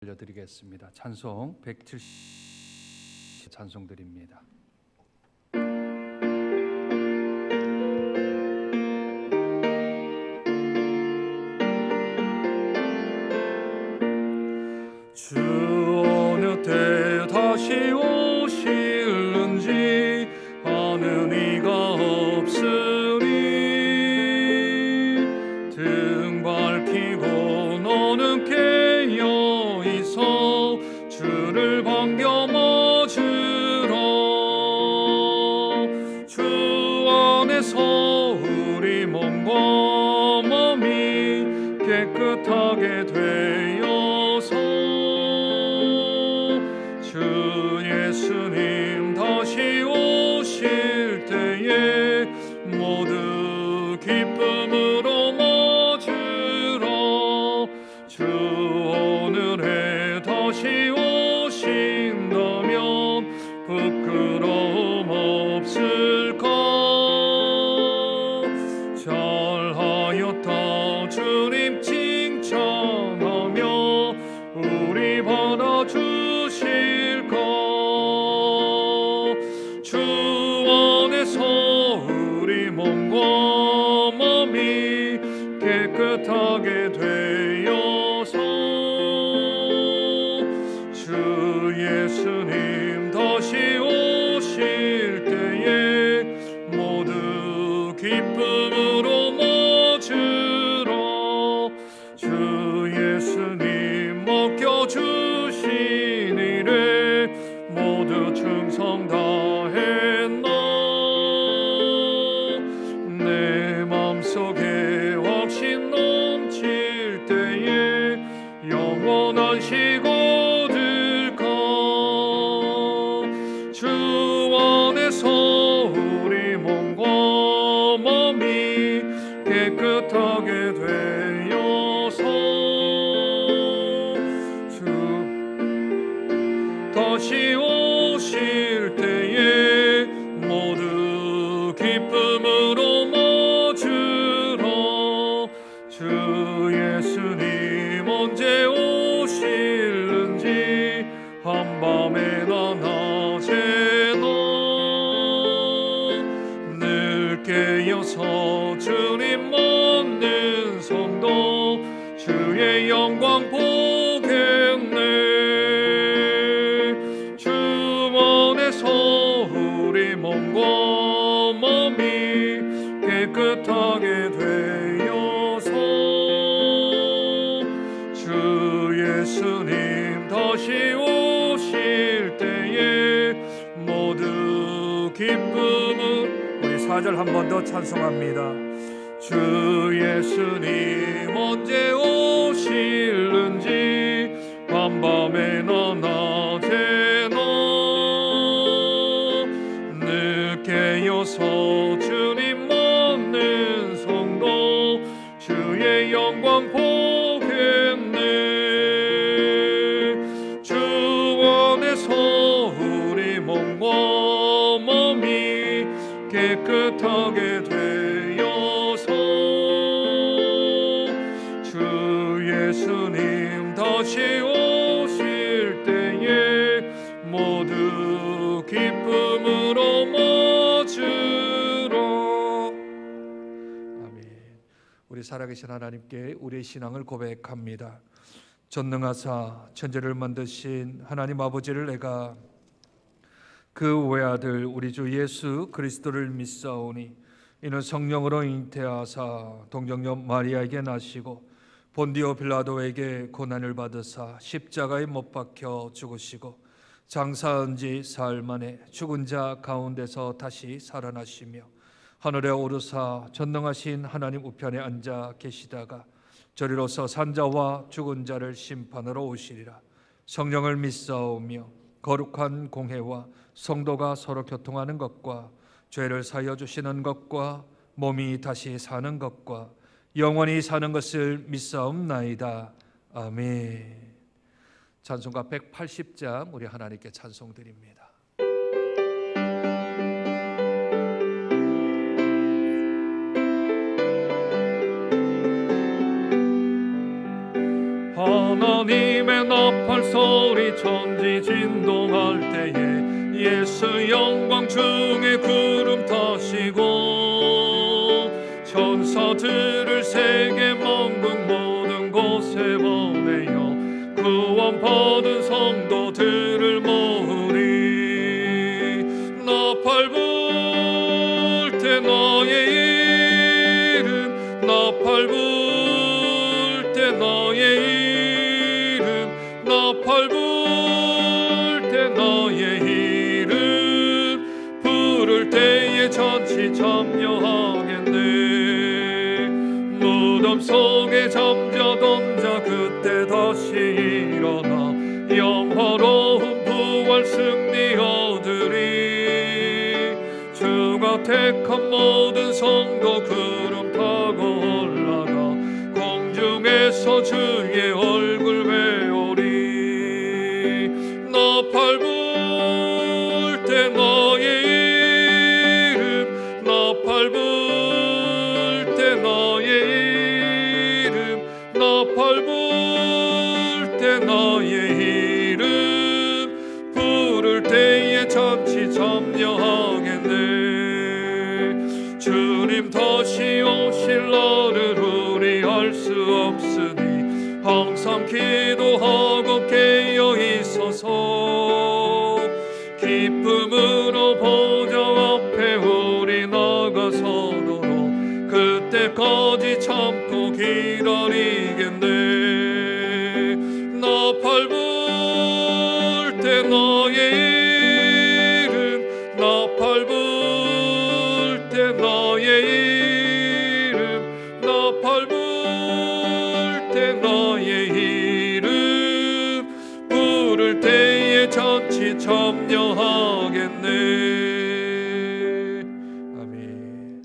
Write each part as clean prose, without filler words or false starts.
알려드리겠습니다. 찬송 170 찬송 드립니다. 주 어느 때 다시 오실는지 아는 이가 없으니 등 밝히고 너는 깨어 있어 주를 반겨 맞으라. 주 안에서 우리 몸과 마음이 깨끗하게 되어서 주 예수님 다시 오실 때에 모두 기쁨으로 맞으라. 주 오늘에 다시 오신다면 부끄러움 없을까. 잘하였다 주님 칭찬하며 우리 받아주실까. 주 안에서 우리 몸과 마음이 깨끗하게 되어서 주 예수님 다시 오실 때에 모두 기쁨으로 맞으라. 주 예수님 맡겨주신 일에 모두 충성 다했나. 내 맘속에 확신 넘칠 때에 영원한 식 얻을까. 주 안에서 우리 몸과 마음이 깨끗하게 되어서 주 다시 오실 때에 모두 기쁨으로 맞으라. 주 예수님 언제 오실는지 한밤에나 낮에나 늘 깨어서 주님 맞는 성도 주의 영광 보겠네. 주 안에서 우리 몸과 마음이 깨끗하게 되어서 주 예수님 다시 오실 때에 모두 기쁨을. 우리 4절 한 번 더 찬송합니다. 주 예수님 언제 오실는지 한밤에나 낮에나 늘 깨어서 주님 맞는 성도 주의 영광 보겠네. 주 안에서 우리 몸과 마음이 깨끗하게 되어서 주 예수님 다시 오실 때에 모두 기쁨으로 맞으라. 아멘. 우리 살아계신 하나님께 우리의 신앙을 고백합니다. 전능하사 천지를 만드신 하나님 아버지를 내가 그 외아들 우리 주 예수 그리스도를 믿사오니 이는 성령으로 잉태하사 동정녀 마리아에게 나시고 본디오 빌라도에게 고난을 받으사 십자가에 못 박혀 죽으시고 장사한 지 사흘 만에 죽은 자 가운데서 다시 살아나시며 하늘에 오르사 전능하신 하나님 우편에 앉아 계시다가 저리로서 산자와 죽은 자를 심판하러 오시리라. 성령을 믿사오며 거룩한 공회와 성도가 서로 교통하는 것과 죄를 사하여 주시는 것과 몸이 다시 사는 것과 영원히 사는 것을 믿사옵나이다. 아멘. 찬송가 180장 우리 하나님께 찬송드립니다. 하나님의 나팔 천지 진동할 때에 예수 영광 중에 구름 타시고 천사들을 세계 만국 모든 곳에 보내어 구원 받은 성도들을 모으리. 나팔 불 때 너의 이름, 나팔 불 때 너의 이름, 나팔 불 때 너의 이름 부를 때에 잔치 참여하겠네. 무덤 속에 잠자던 자 그때 다시 일어나 영화로운 부활 승리 얻으리. 주가 택한 모든 성도 구름 타고 올라가 공중에서 주의 얼굴 배우리. 나팔 불 때 너의 이름, 나팔 불 때 너의 이름, 나팔 불 때 너의 이름 부를 때에 잔치 참여하겠네. 주님 다시 오실 날을 우리 알 수 없으니 항상 기도하고 깨어 있어서 기쁨으로 보좌 앞에 우리 나가서도록 그때까지 참고 기다리겠네. 나팔 불 때 너의 이름, 나팔 불 때 너의 이름, 나팔 불 때 너의 이름 부를 때에 잔치 참여하겠네. 아멘.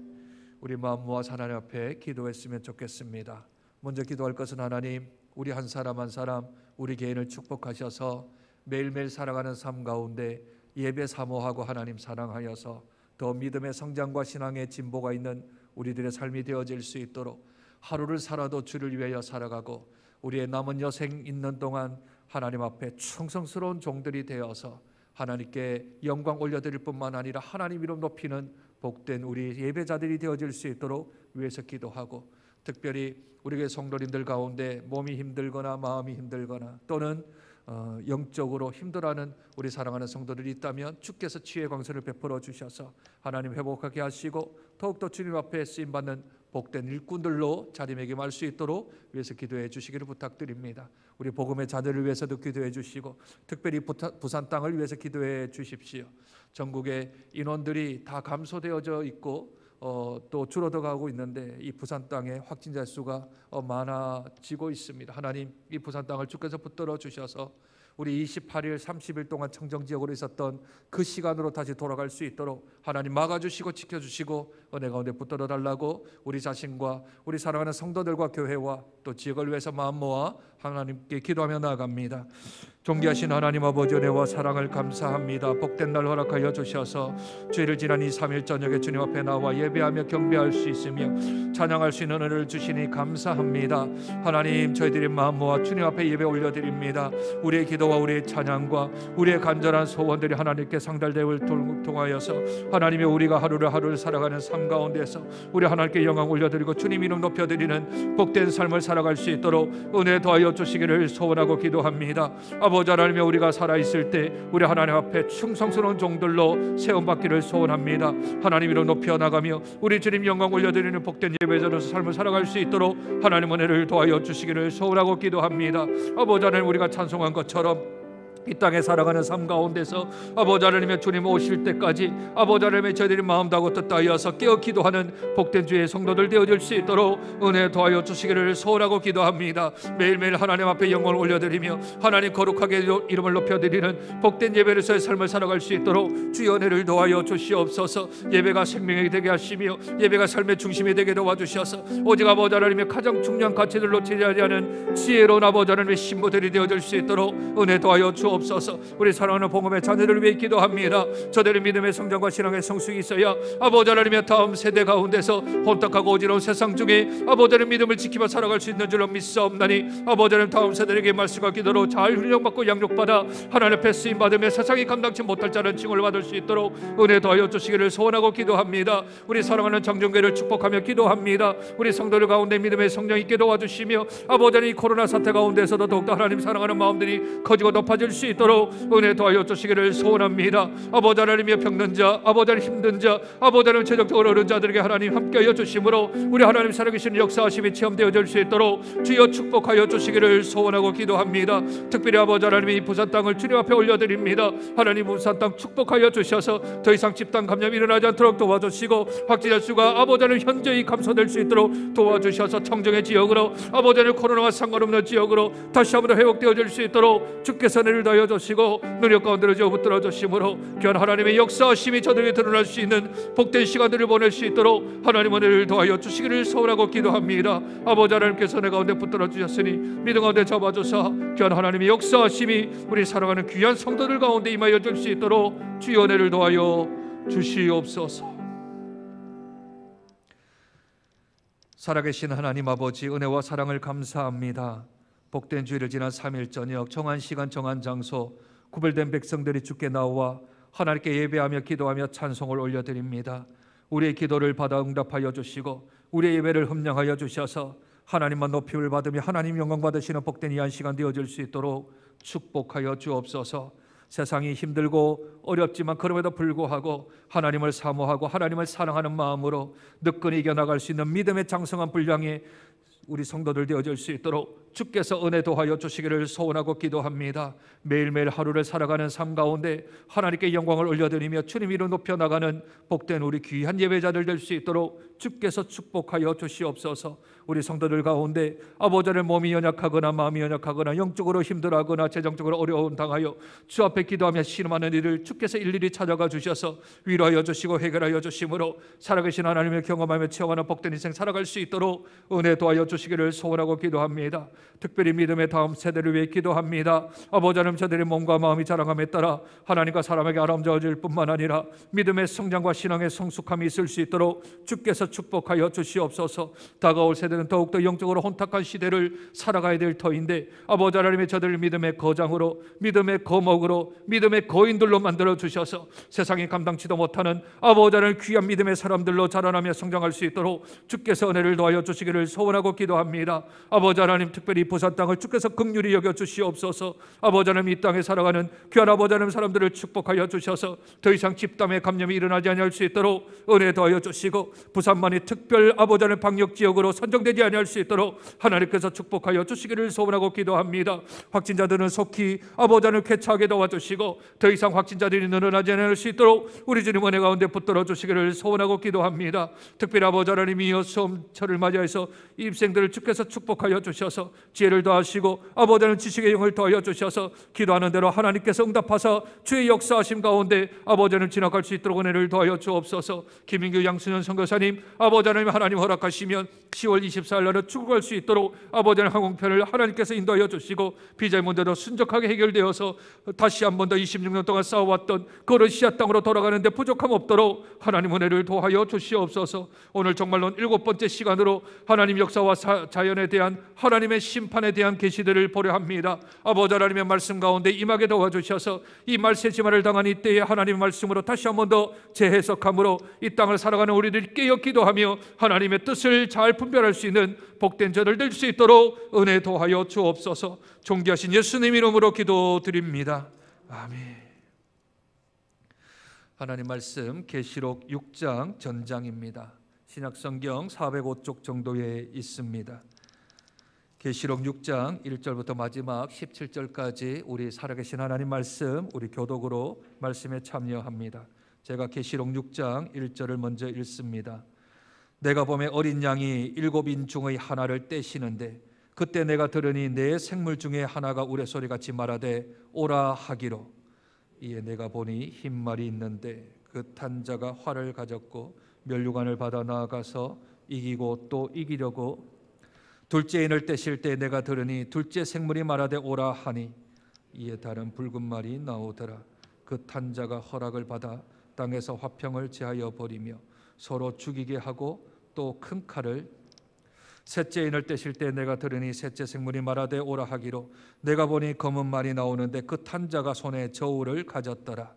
우리 마음 모아서 하나님 앞에 기도했으면 좋겠습니다. 먼저 기도할 것은 하나님, 우리 한 사람 한 사람 우리 개인을 축복하셔서 매일매일 살아가는 삶 가운데 예배 사모하고 하나님 사랑하여서 더 믿음의 성장과 신앙의 진보가 있는 우리들의 삶이 되어질 수 있도록 하루를 살아도 주를 위하여 살아가고 우리의 남은 여생 있는 동안 하나님 앞에 충성스러운 종들이 되어서 하나님께 영광 올려드릴 뿐만 아니라 하나님 이름 높이는 복된 우리 예배자들이 되어질 수 있도록 위해서 기도하고, 특별히 우리 교회 성도님들 가운데 몸이 힘들거나 마음이 힘들거나 또는 영적으로 힘들어하는 우리 사랑하는 성도들이 있다면 주께서 치유의 광선을 베풀어 주셔서 하나님 회복하게 하시고 더욱더 주님 앞에 쓰임받는 복된 일꾼들로 자리매김할 수 있도록 위해서 기도해 주시기를 부탁드립니다. 우리 복음의 자들을 위해서도 기도해 주시고 특별히 부산 땅을 위해서 기도해 주십시오. 전국의 인원들이 다 감소되어져 있고 또 줄어들어가고 있는데 이 부산 땅의 확진자 수가 많아지고 있습니다. 하나님, 이 부산 땅을 주께서 붙들어 주셔서 우리 28일 30일 동안 청정지역으로 있었던 그 시간으로 다시 돌아갈 수 있도록 하나님 막아주시고 지켜주시고 은혜 가운데 붙들어 달라고 우리 자신과 우리 사랑하는 성도들과 교회와 또 지역을 위해서 마음 모아 하나님께 기도하며 나아갑니다. 존귀하신 하나님 아버지, 은혜와 사랑을 감사합니다. 복된 날 허락하여 주셔서 주일을 지난 이 3일 저녁에 주님 앞에 나와 예배하며 경배할 수 있으며 찬양할 수 있는 은혜를 주시니 감사합니다. 하나님, 저희들이 마음 모아 주님 앞에 예배 올려드립니다. 우리의 기도와 우리의 찬양과 우리의 간절한 소원들이 하나님께 상달됨을 통하여서 하나님의 우리가 하루를 살아가는 삶 가운데서 우리 하나님께 영광 올려드리고 주님 이름 높여드리는 복된 삶을 살아갈 수 있도록 은혜 더하여 주시기를 소원하고 기도합니다. 아버지 하나님, 우리가 살아있을 때 우리 하나님 앞에 충성스러운 종들로 세움받기를 소원합니다. 하나님 이름 높여 나가며 우리 주님 영광 올려드리는 복된 예배자로서 삶을 살아갈 수 있도록 하나님 은혜를 도와여 주시기를 소원하고 기도합니다. 아버지 하나님, 우리가 찬송한 것처럼 이 땅에 살아가는 삶 가운데서 아버지 하나님의 주님 오실 때까지 아버지 하나님의 저희들이 마음 다하고 뜻 다하여서 깨어 기도하는 복된 주의 성도들 되어질 수 있도록 은혜 도와여 주시기를 소원하고 기도합니다. 매일매일 하나님 앞에 영광을 올려드리며 하나님 거룩하게 이름을 높여드리는 복된 예배로서의 삶을 살아갈 수 있도록 주의 은혜를 도와여 주시옵소서. 예배가 생명이 되게 하시며 예배가 삶의 중심이 되게 도와주셔서 오직 아버지 하나님의 가장 중요한 가치들로 제자리하는 지혜로운 아버지 하나님의 신부들이 되어질 수 있도록 은혜 도와여 주옵소서. 주옵소서. 우리 사랑하는 복음의 자녀들을 위해 기도합니다. 저들의 믿음의 성장과 신앙의 성숙이 있어야 아버지 하나님의 다음 세대 가운데서 혼탁하고 어지러운 세상 중에 아버지 하나님 믿음을 지키며 살아갈 수 있는 줄로 믿사옵나니 아버지 하나님 다음 세대에게 말씀과 기도로 잘 훈련받고 양육받아 하나님 앞에 쓰임받으며 세상이 감당치 못할 자는 칭호를 받을 수 있도록 은혜 더하여 주시기를 소원하고 기도합니다. 우리 사랑하는 장정교회를 축복하며 기도합니다. 우리 성도들 가운데 믿음의 성령 있게 도와주시며 아버지 하나님 이 코로나 사태 가운데서도 더욱더 하나님 사랑하는 마음들이 커지고 높아질 수 있도록 은혜 더하여 주시기를 소원합니다. 아버지 하나님의 병든 자, 아버지 하나님 힘든 자, 아버지 하나님 체력적으로 어려운 자들에게 하나님 함께하여 주심으로 우리 하나님 살아계신 역사하심이 체험되어질 수 있도록 주여 축복하여 주시기를 소원하고 기도합니다. 특별히 아버지 하나님의 이 부산 땅을 주님 앞에 올려드립니다. 하나님 부산 땅 축복하여 주셔서 더 이상 집단 감염이 일어나지 않도록 도와주시고 확진자 수가 아버지 하나님 현저히 감소될 수 있도록 도와주셔서 청정의 지역으로 아버지 하나님 코로나와 상관없는 지역으로 다시 한번 회복되어질 수 있도록 주께서 은혜를 더하여 주시고 능력 가운데로 지어 붙들어 주심으로 귀한 하나님의 역사하심이 저들에게 드러날 수 있는 복된 시간들을 보낼 수 있도록 하나님 은혜를 더하여 주시기를 소원하고 기도합니다. 아버지 하나님께서 내 가운데 붙들어 주셨으니 믿음 가운데 잡아주사 귀한 하나님의 역사하심이 우리 사랑하는 귀한 성도들 가운데 임하여 줄 수 있도록 주의 은혜를 더하여 주시옵소서. 살아계신 하나님 아버지 은혜와 사랑을 감사합니다. 복된 주일을 지난 3일 저녁 정한 시간 정한 장소 구별된 백성들이 주께 나와 하나님께 예배하며 기도하며 찬송을 올려드립니다. 우리의 기도를 받아 응답하여 주시고 우리의 예배를 흠령하여 주셔서 하나님만 높임을 받으며 하나님 영광 받으시는 복된 이 한 시간 되어질 수 있도록 축복하여 주옵소서. 세상이 힘들고 어렵지만 그럼에도 불구하고 하나님을 사모하고 하나님을 사랑하는 마음으로 늦건이 이겨나갈 수 있는 믿음의 장성한 분량이 우리 성도들 되어질 수 있도록 주께서 은혜 도하여 주시기를 소원하고 기도합니다. 매일매일 하루를 살아가는 삶 가운데 하나님께 영광을 올려드리며 주님 이름 높여나가는 복된 우리 귀한 예배자들 될 수 있도록 주께서 축복하여 주시옵소서. 우리 성도들 가운데 아버지의 몸이 연약하거나 마음이 연약하거나 영적으로 힘들어하거나 재정적으로 어려움 당하여 주 앞에 기도하며 신음하는 이를 주께서 일일이 찾아가 주셔서 위로하여 주시고 해결하여 주심으로 살아계신 하나님을 경험하며 체험하는 복된 인생 살아갈 수 있도록 은혜 도하여 주시기를 소원하고 기도합니다. 특별히 믿음의 다음 세대를 위해 기도합니다. 아버지 하나님 저들의 몸과 마음이 자랑함에 따라 하나님과 사람에게 아름다워질 뿐만 아니라 믿음의 성장과 신앙의 성숙함이 있을 수 있도록 주께서 축복하여 주시옵소서. 다가올 세대는 더욱더 영적으로 혼탁한 시대를 살아가야 될 터인데 아버지 하나님의 저들을 믿음의 거장으로 믿음의 거목으로 믿음의 거인들로 만들어 주셔서 세상이 감당치도 못하는 아버지 하나님 귀한 믿음의 사람들로 자라나며 성장할 수 있도록 주께서 은혜를 더하여 주시기를 소원하고 기도합니다. 아버지 하나님 특별히 부산 땅을 주께서 긍휼히 여겨 주시옵소서. 아버지 하나님 이 땅에 살아가는 귀한 아버지 하나님 사람들을 축복하여 주셔서 더 이상 집단의 감염이 일어나지 아니할 수 있도록 은혜 더하여 주시고 부산만이 특별 아버지 하나님 방역지역으로 선정되지 아니할 수 있도록 하나님께서 축복하여 주시기를 소원하고 기도합니다. 확진자들은 속히 아버지 하나님 쾌차하게 도와주시고 더 이상 확진자들이 늘어나지 않을 수 있도록 우리 주님 은혜 가운데 붙들어 주시기를 소원하고 기도합니다. 특별히 아버지 하나님이여 수험철을 맞이해서 입생들을 주께서 축복하여 주셔서 지혜를 더하시고 아버지 하나님 지식의 영을 더하여 주셔서 기도하는 대로 하나님께서 응답하사 주의 역사하심 가운데 아버지 하나님 지나갈 수 있도록 은혜를 더하여 주옵소서. 김인규 양순현 선교사님 아버지 하나님 허락하시면 10월 24일 날은 출국할 수 있도록 아버지 하나님 항공편을 하나님께서 인도하여 주시고 비자의 문제도 순적하게 해결되어서 다시 한 번 더 26년 동안 싸워왔던 그 러시아 땅으로 돌아가는데 부족함 없도록 하나님 은혜를 도하여 주시옵소서. 오늘 정말로 7번째 시간으로 하나님 역사와 자연에 대한 하나님의 심판에 대한 계시들을 보려 합니다. 아버지 하나님의 말씀 가운데 임하게 도와주셔서 이 말세지마를 당한 이때의 하나님의 말씀으로 다시 한 번 더 재해석함으로 이 땅을 살아가는 우리들 깨어 기도하며 하나님의 뜻을 잘 분별할 수 있는 복된 저들 될 수 있도록 은혜 도하여 주옵소서. 존귀하신 예수님 이름으로 기도드립니다. 아멘. 하나님 말씀 계시록 6장 전장입니다. 신약성경 405쪽 정도에 있습니다. 계시록 6장 1절부터 마지막 17절까지 우리 살아계신 하나님 말씀 우리 교독으로 말씀에 참여합니다. 제가 계시록 6장 1절을 먼저 읽습니다. 내가 보매 어린 양이 7인 중의 하나를 떼시는데 그때 내가 들으니 내 생물 중에 하나가 우레소리같이 말하되 오라 하기로 이에 내가 보니 흰 말이 있는데 그 탄 자가 활을 가졌고 면류관을 받아 나아가서 이기고 또 이기려고 둘째 인을 떼실 때 내가 들으니 둘째 생물이 말하되 오라 하니 이에 다른 붉은 말이 나오더라. 그 탄자가 허락을 받아 땅에서 화평을 제하여 버리며 서로 죽이게 하고 또 큰 칼을 셋째 인을 떼실 때 내가 들으니 셋째 생물이 말하되 오라 하기로 내가 보니 검은 말이 나오는데 그 탄자가 손에 저울을 가졌더라.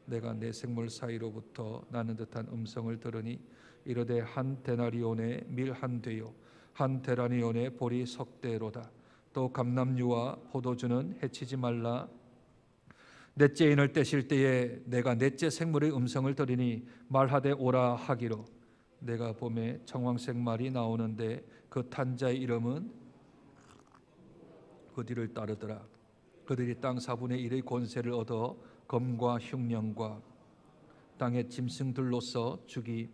내가 내 생물 사이로부터 나는 듯한 음성을 들으니 이르되 한 데나리온의 밀 한 되요 한 데나리온의 보리 석 대로다. 또 감람류와 포도주는 해치지 말라. 넷째 인을 떼실 때에 내가 넷째 생물의 음성을 들으니 말하되 오라 하기로 내가 봄에 청황색 말이 나오는데 그 탄자의 이름은 그 뒤를 따르더라. 그들이 땅 4분의 1의 권세를 얻어 검과 흉령과 땅의 짐승들로서 죽이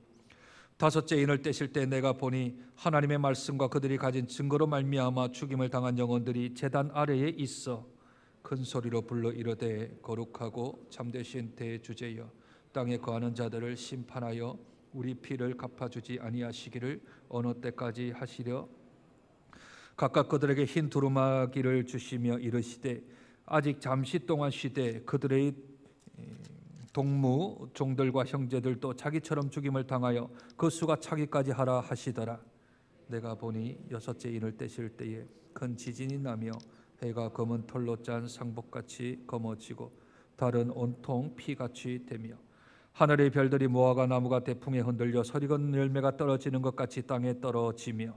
다섯째 인을 떼실 때 내가 보니 하나님의 말씀과 그들이 가진 증거로 말미암아 죽임을 당한 영혼들이 제단 아래에 있어 큰 소리로 불러 이르되 거룩하고 참되신 대주제여 땅에 거하는 자들을 심판하여 우리 피를 갚아주지 아니하시기를 어느 때까지 하시려 각각 그들에게 흰 두루마기를 주시며 이르시되 아직 잠시 동안 쉬되 그들의 동무 종들과 형제들도 자기처럼 죽임을 당하여 그 수가 차기까지 하라 하시더라. 내가 보니 여섯째 인을 떼실 때에 큰 지진이 나며 해가 검은 털로 짠 상복같이 검어지고 달은 온통 피같이 되며 하늘의 별들이 무화과 나무가 대풍에 흔들려 서리건 열매가 떨어지는 것 같이 땅에 떨어지며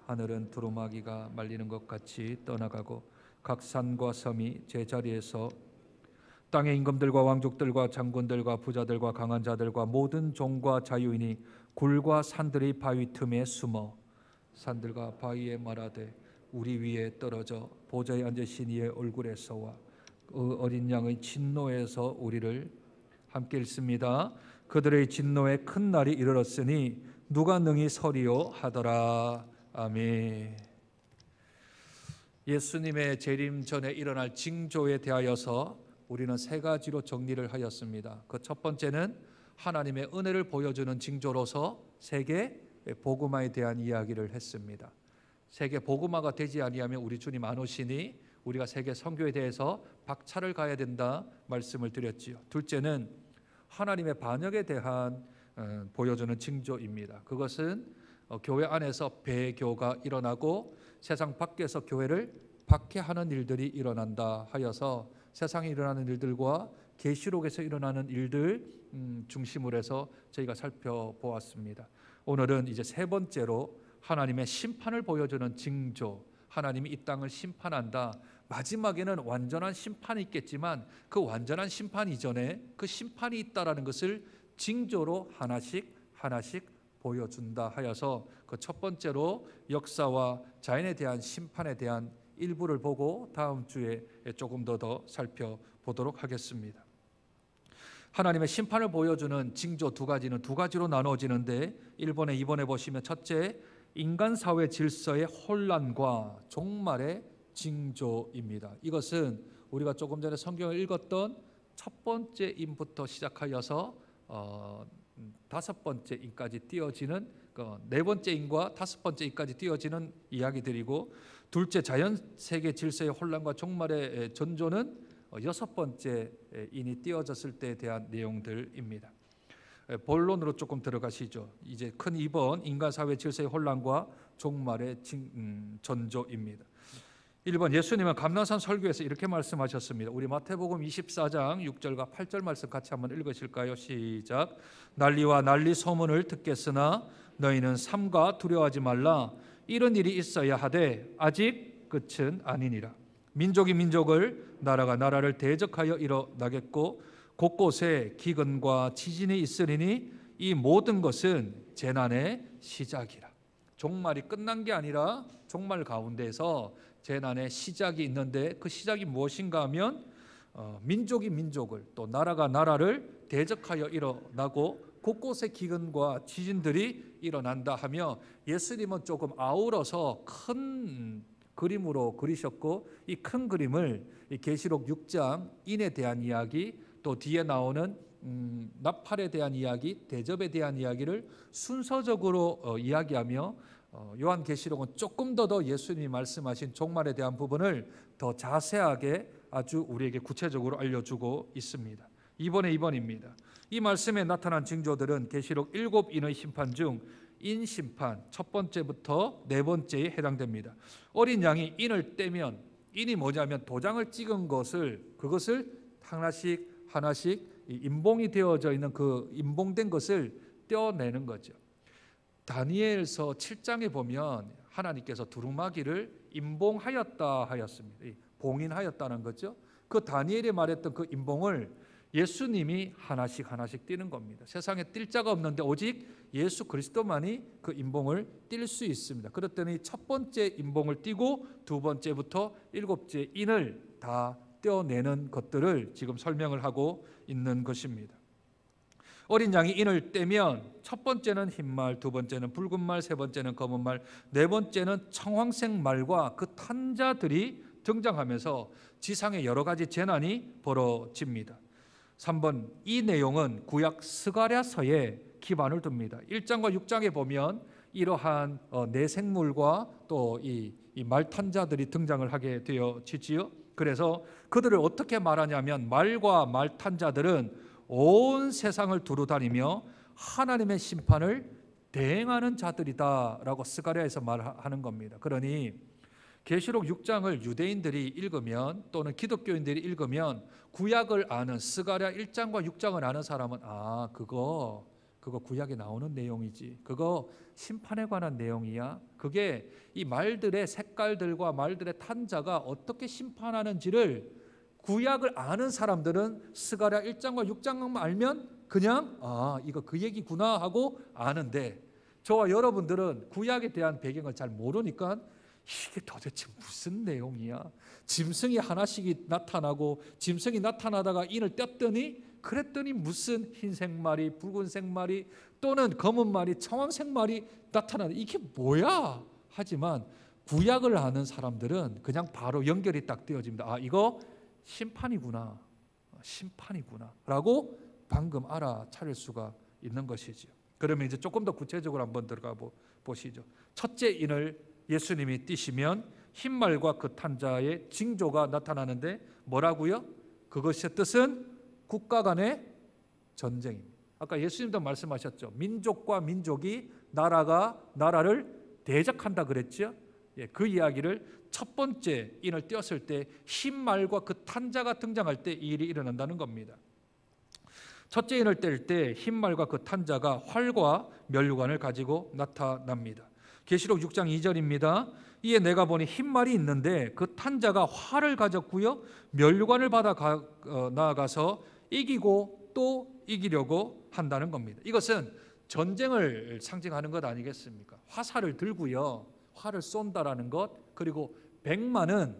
하늘은 두루마기가 말리는 것 같이 떠나가고 각 산과 섬이 제자리에서 땅의 임금들과 왕족들과 장군들과 부자들과 강한 자들과 모든 종과 자유인이 굴과 산들의 바위 틈에 숨어 산들과 바위에 말하되 우리 위에 떨어져 보좌에 앉으신 이의 얼굴에서와 그 어린 양의 진노에서 우리를 함께 읽습니다. 그들의 진노에 큰 날이 이르렀으니 누가 능히 서리요 하더라. 아멘. 예수님의 재림 전에 일어날 징조에 대하여서 우리는 세 가지로 정리를 하였습니다. 그 첫 번째는 하나님의 은혜를 보여주는 징조로서 세계 복음화에 대한 이야기를 했습니다. 세계 복음화가 되지 아니하면 우리 주님 안 오시니 우리가 세계 선교에 대해서 박차를 가야 된다 말씀을 드렸지요. 둘째는 하나님의 반역에 대한 보여주는 징조입니다. 그것은 교회 안에서 배교가 일어나고 세상 밖에서 교회를 박해하는 일들이 일어난다 하여서 세상에 일어나는 일들과 계시록에서 일어나는 일들 중심으로 해서 저희가 살펴보았습니다. 오늘은 이제 세 번째로 하나님의 심판을 보여주는 징조, 하나님이 이 땅을 심판한다. 마지막에는 완전한 심판이 있겠지만 그 완전한 심판 이전에 그 심판이 있다라는 것을 징조로 하나씩 보여준다 하여서 그 첫 번째로 역사와 자연에 대한 심판에 대한 일부를 보고 다음 주에 조금 더 살펴보도록 하겠습니다. 하나님의 심판을 보여주는 징조 두 가지는 두 가지로 나눠지는데 1번에 2번에 보시면 첫째, 인간 사회 질서의 혼란과 종말의 징조입니다. 이것은 우리가 조금 전에 성경을 읽었던 첫 번째 인부터 시작하여서 다섯 번째 인까지 띄어지는 네 번째 인과 다섯 번째 인까지 띄어지는 이야기들이고, 둘째 자연 세계 질서의 혼란과 종말의 전조는 여섯 번째 인이 띄어졌을 때에 대한 내용들입니다. 본론으로 조금 들어가시죠. 이제 큰 2번 인간 사회 질서의 혼란과 종말의 전조입니다. 1번 예수님은 감난산 설교에서 이렇게 말씀하셨습니다. 우리 마태복음 24장 6절과 8절 말씀 같이 한번 읽으실까요? 시작. 난리와 난리 소문을 듣겠으나 너희는 삼가 두려워하지 말라. 이런 일이 있어야 하되 아직 끝은 아니니라. 민족이 민족을 나라가 나라를 대적하여 일어나겠고 곳곳에 기근과 지진이 있으리니 이 모든 것은 재난의 시작이라. 종말이 끝난 게 아니라 종말 가운데서 재난의 시작이 있는데 그 시작이 무엇인가 하면 민족이 민족을 또 나라가 나라를 대적하여 일어나고 곳곳에 기근과 지진들이 일어난다 하며 예수님은 조금 아우러서 큰 그림으로 그리셨고 이 큰 그림을 계시록 6장 인에 대한 이야기 또 뒤에 나오는 나팔에 대한 이야기, 대접에 대한 이야기를 순서적으로 이야기하며 요한계시록은 조금 더 예수님이 말씀하신 종말에 대한 부분을 더 자세하게 아주 우리에게 구체적으로 알려주고 있습니다. 2번의 2번입니다. 이 말씀에 나타난 징조들은 계시록 7인의 심판 중 인심판 첫 번째부터 네 번째에 해당됩니다. 어린 양이 인을 떼면, 인이 뭐냐면 도장을 찍은 그것을 하나씩 임봉이 되어져 있는 그 임봉된 것을 떼어내는 거죠. 다니엘서 7장에 보면 하나님께서 두루마기를 임봉하였다 하였습니다. 봉인하였다는 거죠. 그 다니엘이 말했던 그 임봉을 예수님이 하나씩 띄는 겁니다. 세상에 띨 자가 없는데 오직 예수 그리스도만이 그 임봉을 띨 수 있습니다. 그랬더니 첫 번째 임봉을 띄고 두 번째부터 일곱째 인을 다 떼어내는 것들을 지금 설명을 하고 있는 것입니다. 어린 양이 인을 떼면 첫 번째는 흰 말, 두 번째는 붉은 말, 세 번째는 검은 말, 네 번째는 청황색 말과 그 탄자들이 등장하면서 지상에 여러 가지 재난이 벌어집니다. 3번, 이 내용은 구약 스가랴서에 기반을 둡니다. 1장과 6장에 보면 이러한 내 생물과 또 이 말탄자들이 등장을 하게 되어지지요. 그래서 그들을 어떻게 말하냐면 말과 말탄자들은 온 세상을 두루다니며 하나님의 심판을 대행하는 자들이다라고 스가랴에서 말하는 겁니다. 그러니 계시록 6장을 유대인들이 읽으면 또는 기독교인들이 읽으면 구약을 아는 스가랴 1장과 6장을 아는 사람은 그거 구약에 나오는 내용이지. 그거 심판에 관한 내용이야. 그게 이 말들의 색깔들과 말들의 탄자가 어떻게 심판하는지를 구약을 아는 사람들은 스가랴 1장과 6장만 알면 그냥 이거 그 얘기구나 하고 아는데, 저와 여러분들은 구약에 대한 배경을 잘 모르니까 이게 도대체 무슨 내용이야? 짐승이 하나씩 나타나고 짐승이 나타나다가 인을 뗐더니 그랬더니 무슨 흰색 말이, 붉은색 말이 또는 검은 말이, 청황색 말이 나타나는 이게 뭐야? 하지만 구약을 아는 사람들은 그냥 바로 연결이 딱 되어집니다. 이거 심판이구나 라고 방금 알아차릴 수가 있는 것이죠. 그러면 이제 조금 더 구체적으로 한번 들어가 보시죠. 첫째 인을 예수님이 띄시면 흰 말과 그 탄자의 징조가 나타나는데 뭐라고요? 그것의 뜻은 국가 간의 전쟁입니다. 아까 예수님도 말씀하셨죠. 민족과 민족이 나라가 나라를 대적한다 그랬죠. 그 이야기를 첫 번째 인을 띄었을 때 흰 말과 그 탄자가 등장할 때 이 일이 일어난다는 겁니다. 첫째 인을 뗄 때 흰 말과 그 탄자가 활과 면류관을 가지고 나타납니다. 계시록 6장 2절입니다. 이에 내가 보니 흰 말이 있는데 그 탄자가 활을 가졌고요, 면류관을 받아 나아가서 이기고 또 이기려고 한다는 겁니다. 이것은 전쟁을 상징하는 것 아니겠습니까? 화살을 들고요, 활을 쏜다라는 것, 그리고 백마는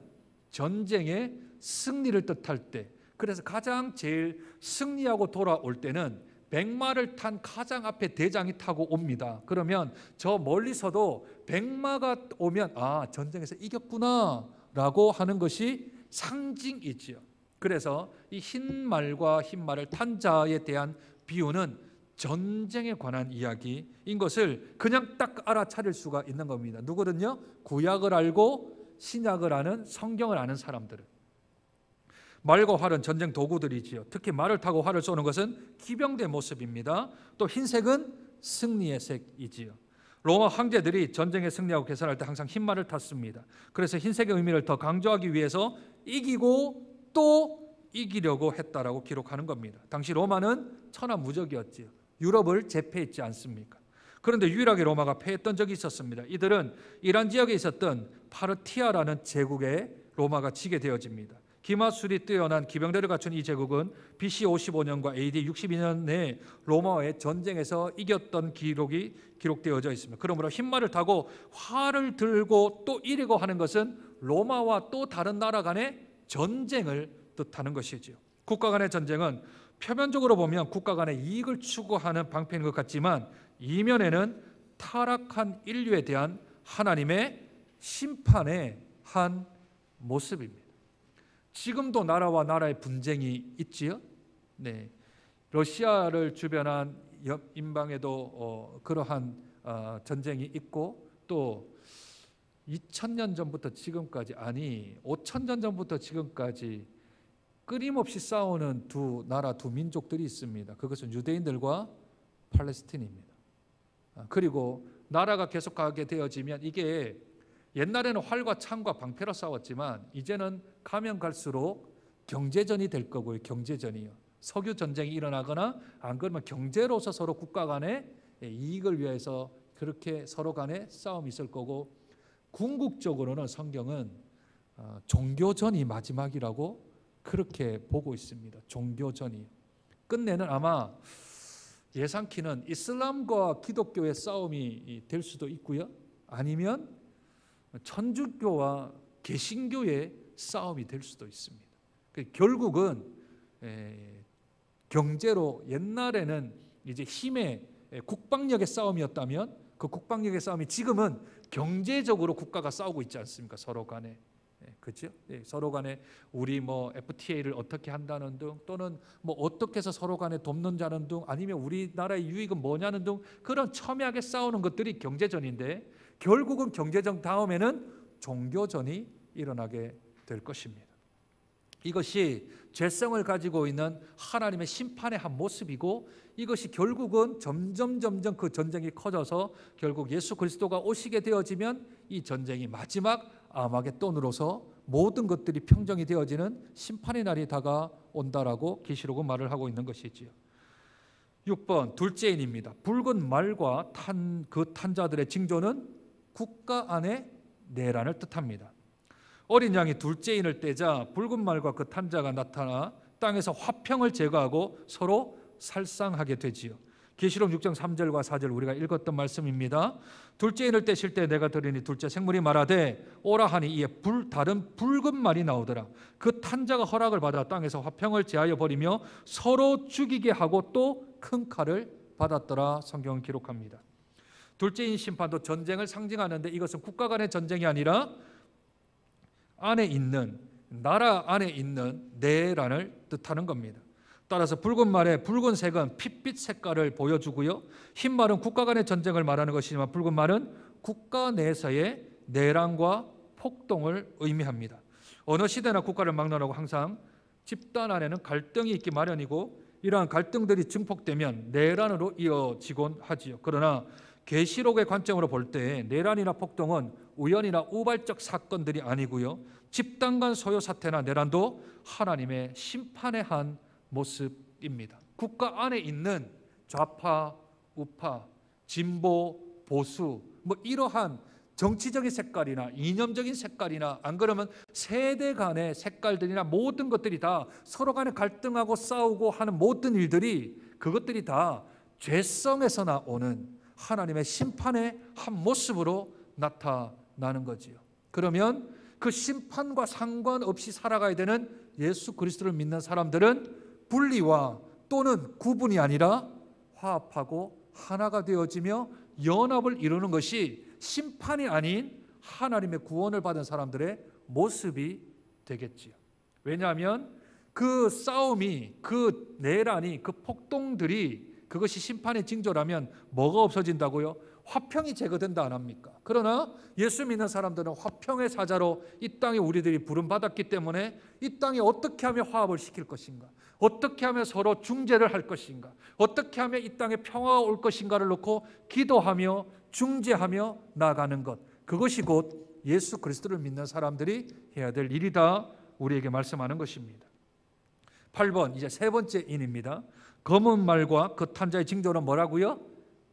전쟁의 승리를 뜻할 때, 그래서 가장 제일 승리하고 돌아올 때는 백마를 탄 가장 앞에 대장이 타고 옵니다. 그러면 저 멀리서도 백마가 오면 전쟁에서 이겼구나 라고 하는 것이 상징이지요. 그래서 이 흰 말과 흰 말을 탄 자에 대한 비유는 전쟁에 관한 이야기인 것을 그냥 딱 알아차릴 수가 있는 겁니다. 누구든요? 구약을 알고 신약을 아는, 성경을 아는 사람들은. 말과 활은 전쟁 도구들이지요. 특히 말을 타고 활을 쏘는 것은 기병대 모습입니다. 또 흰색은 승리의 색이지요. 로마 황제들이 전쟁에 승리하고 개선할 때 항상 흰 말을 탔습니다. 그래서 흰색의 의미를 더 강조하기 위해서 이기고 또 이기려고 했다라고 기록하는 겁니다. 당시 로마는 천하무적이었지요. 유럽을 제패했지 않습니까? 그런데 유일하게 로마가 패했던 적이 있었습니다. 이들은 이란 지역에 있었던 파르티아라는 제국에 로마가 지게 되어집니다. 기마술이 뛰어난 기병대를 갖춘 이 제국은 BC 55년과 AD 62년에 로마와의 전쟁에서 이겼던 기록이 기록되어져 있습니다. 그러므로 흰 말을 타고 활을 들고 또 이기고 하는 것은 로마와 또 다른 나라 간의 전쟁을 뜻하는 것이지요. 국가 간의 전쟁은 표면적으로 보면 국가 간의 이익을 추구하는 방편인 것 같지만 이면에는 타락한 인류에 대한 하나님의 심판의 한 모습입니다. 지금도 나라와 나라의 분쟁이 있지요. 네, 러시아를 주변한 옆 인방에도 그러한 전쟁이 있고, 또 2000년 전부터 지금까지, 5000년 전부터 지금까지 끊임없이 싸우는 두 나라, 두 민족들이 있습니다. 그것은 유대인들과 팔레스틴입니다. 그리고 나라가 계속 가게 되어지면 이게 옛날에는 활과 창과 방패로 싸웠지만 이제는 가면 갈수록 경제전이 될 거고요. 경제전이요. 석유 전쟁이 일어나거나 안 그러면 경제로서 서로 국가 간의 이익을 위해서 그렇게 서로 간에 싸움이 있을 거고, 궁극적으로는 성경은 종교전이 마지막이라고 그렇게 보고 있습니다. 종교전이 끝내는 아마 예상키는 이슬람과 기독교의 싸움이 될 수도 있고요, 아니면 천주교와 개신교의 싸움이 될 수도 있습니다. 결국은 경제로, 옛날에는 이제 힘의 국방력의 싸움이었다면 그 국방력의 싸움이 지금은 경제적으로 국가가 싸우고 있지 않습니까? 서로 간에. 그렇죠? 서로 간에 우리 뭐 FTA를 어떻게 한다는 등, 또는 뭐 어떻게 해서 서로 간에 돕는 자는 등, 아니면 우리나라의 유익은 뭐냐는 등, 그런 첨예하게 싸우는 것들이 경제전인데, 결국은 경제전 다음에는 종교전이 일어나게 될 것입니다. 이것이 죄성을 가지고 있는 하나님의 심판의 한 모습이고, 이것이 결국은 점점 그 전쟁이 커져서 결국 예수 그리스도가 오시게 되어지면 이 전쟁이 마지막 아마겟돈으로서 모든 것들이 평정이 되어지는 심판의 날이 다가온다라고 계시록은 말을 하고 있는 것이지요. 6번 둘째인입니다. 붉은 말과 그 탄자들의 징조는 국가 안의 내란을 뜻합니다. 어린 양이 둘째인을 떼자 붉은 말과 그 탄자가 나타나 땅에서 화평을 제거하고 서로 살상하게 되지요. 계시록 6장 3절과 4절 우리가 읽었던 말씀입니다. 둘째인을 떼실 때 내가 들으니 둘째 생물이 말하되 오라 하니 이에 다른 붉은 말이 나오더라. 그 탄자가 허락을 받아 땅에서 화평을 제하여 버리며 서로 죽이게 하고 또 큰 칼을 받았더라. 성경은 기록합니다. 둘째인 심판도 전쟁을 상징하는데, 이것은 국가 간의 전쟁이 아니라 안에 있는, 나라 안에 있는 내란을 뜻하는 겁니다. 따라서 붉은 말의 붉은색은 핏빛 색깔을 보여주고요, 흰 말은 국가 간의 전쟁을 말하는 것이지만 붉은 말은 국가 내에서의 내란과 폭동을 의미합니다. 어느 시대나 국가를 막론하고 항상 집단 안에는 갈등이 있기 마련이고, 이러한 갈등들이 증폭되면 내란으로 이어지곤 하지요. 그러나 계시록의 관점으로 볼 때 내란이나 폭동은 우연이나 우발적 사건들이 아니고요, 집단 간 소요 사태나 내란도 하나님의 심판의 한 모습입니다. 국가 안에 있는 좌파, 우파, 진보, 보수, 뭐 이러한 정치적인 색깔이나 이념적인 색깔이나, 안 그러면 세대 간의 색깔들이나 모든 것들이 다 서로 간에 갈등하고 싸우고 하는 모든 일들이, 그것들이 다 죄성에서 나오는 하나님의 심판의 한 모습으로 나타나는 거지요. 그러면 그 심판과 상관없이 살아가야 되는 예수 그리스도를 믿는 사람들은 분리와 또는 구분이 아니라 화합하고 하나가 되어지며 연합을 이루는 것이 심판이 아닌 하나님의 구원을 받은 사람들의 모습이 되겠지요. 왜냐하면 그 싸움이, 그 내란이, 그 폭동들이 그것이 심판의 징조라면 뭐가 없어진다고요? 화평이 제거된다 안 합니까? 그러나 예수 믿는 사람들은 화평의 사자로 이 땅에 우리들이 부름받았기 때문에 이 땅에 어떻게 하면 화합을 시킬 것인가, 어떻게 하면 서로 중재를 할 것인가, 어떻게 하면 이 땅에 평화가 올 것인가를 놓고 기도하며 중재하며 나아가는 것, 그것이 곧 예수 그리스도를 믿는 사람들이 해야 될 일이다 우리에게 말씀하는 것입니다. 8번 이제 세 번째 인입니다. 검은 말과 그 탄자의 징조는 뭐라고요?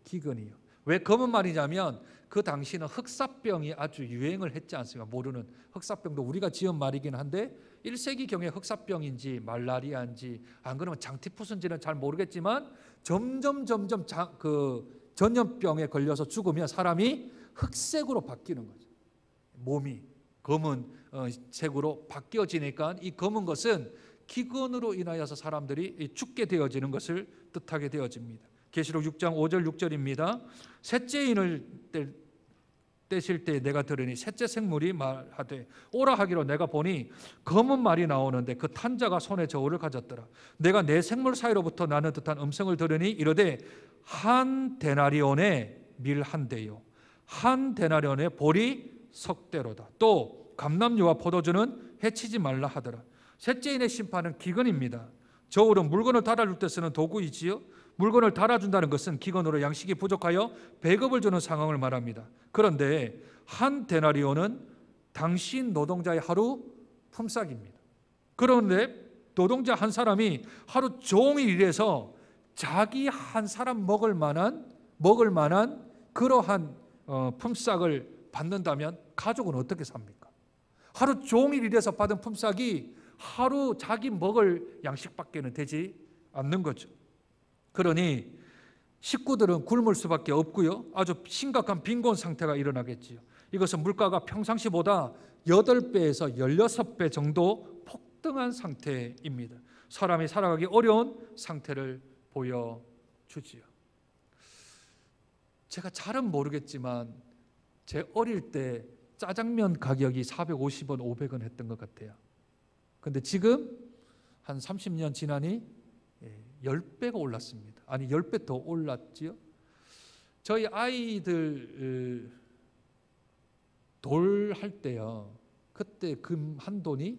기근이요. 왜 검은 말이냐면 그 당시는 흑사병이 아주 유행을 했지 않습니까? 모르는 흑사병도 우리가 지은 말이긴 한데 1세기경에 흑사병인지 말라리아인지 안 그러면 장티푸스인지는 잘 모르겠지만 점점 그 전염병에 걸려서 죽으면 사람이 흑색으로 바뀌는 거죠. 몸이 검은 색으로 바뀌어지니까 이 검은 것은 기근으로 인하여서 사람들이 죽게 되어지는 것을 뜻하게 되어집니다. 계시록 6장 5절 6절입니다. 셋째 인을 떼실 때 내가 들으니 셋째 생물이 말하되 오라 하기로 내가 보니 검은 말이 나오는데 그 탄자가 손에 저울을 가졌더라. 내가 네 생물 사이로부터 나는 듯한 음성을 들으니 이르되 한 데나리온의 밀 한 대요 한 데나리온의 보리 석 대로다. 또 감람류와 포도주는 해치지 말라 하더라. 셋째인의 심판은 기근입니다. 저울은 물건을 달아줄 때 쓰는 도구이지요. 물건을 달아준다는 것은 기근으로 양식이 부족하여 배급을 주는 상황을 말합니다. 그런데 한 데나리온은 당신 노동자의 하루 품삯입니다. 그런데 노동자 한 사람이 하루 종일 일해서 자기 한 사람 먹을 만한 그러한 품삯을 받는다면 가족은 어떻게 삽니까? 하루 종일 일해서 받은 품삯이 하루 자기 먹을 양식밖에는 되지 않는 거죠. 그러니 식구들은 굶을 수밖에 없고요. 아주 심각한 빈곤 상태가 일어나겠지요. 이것은 물가가 평상시보다 8배에서 16배 정도 폭등한 상태입니다. 사람이 살아가기 어려운 상태를 보여주지요. 제가 잘은 모르겠지만 제 어릴 때 짜장면 가격이 450원, 500원 했던 것 같아요. 근데 지금 한 30년 지나니 10배가 올랐습니다. 아니 10배 더 올랐지요. 저희 아이들 돌 할 때요. 그때 금 한 돈이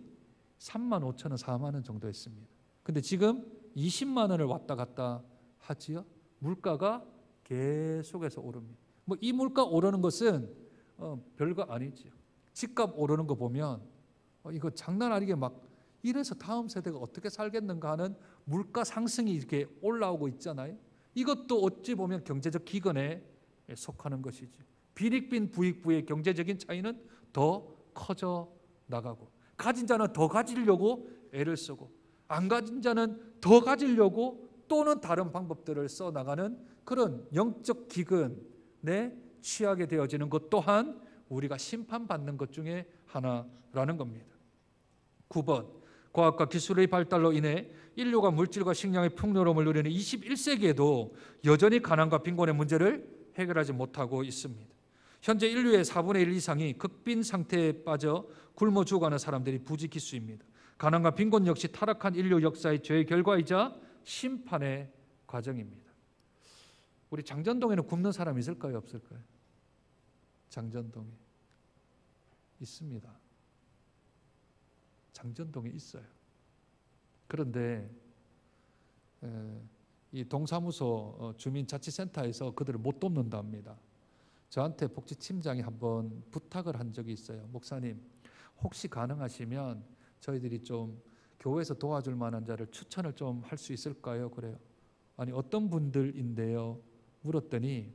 3만 5천 원, 4만 원 정도 했습니다. 근데 지금 20만 원을 왔다 갔다 하지요. 물가가 계속해서 오릅니다. 뭐 이 물가 오르는 것은 별거 아니지요. 집값 오르는 거 보면 이거 장난 아니게 막 이래서 다음 세대가 어떻게 살겠는가 하는 물가 상승이 이렇게 올라오고 있잖아요. 이것도 어찌 보면 경제적 기근에 속하는 것이지. 빈익빈 부익부의 경제적인 차이는 더 커져 나가고, 가진 자는 더 가지려고 애를 쓰고, 안 가진 자는 더 가지려고 또는 다른 방법들을 써 나가는 그런 영적 기근에 취하게 되어지는 것 또한 우리가 심판받는 것 중에 하나라는 겁니다. 9번, 과학과 기술의 발달로 인해 인류가 물질과 식량의 풍요로움을 누리는 21세기에도 여전히 가난과 빈곤의 문제를 해결하지 못하고 있습니다. 현재 인류의 4분의 1 이상이 극빈 상태에 빠져 굶어 죽어가는 사람들이 부지기수입니다. 가난과 빈곤 역시 타락한 인류 역사의 죄의 결과이자 심판의 과정입니다. 우리 장전동에는 굶는 사람 있을까요, 없을까요? 장전동에 있습니다. 장전동에 있어요. 그런데 이 동사무소 주민자치센터에서 그들을 못 돕는다 합니다. 저한테 복지팀장이 한번 부탁을 한 적이 있어요. 목사님, 혹시 가능하시면 저희들이 좀 교회에서 도와줄 만한 자를 추천을 좀 할 수 있을까요? 그래요. 아니 어떤 분들인데요? 물었더니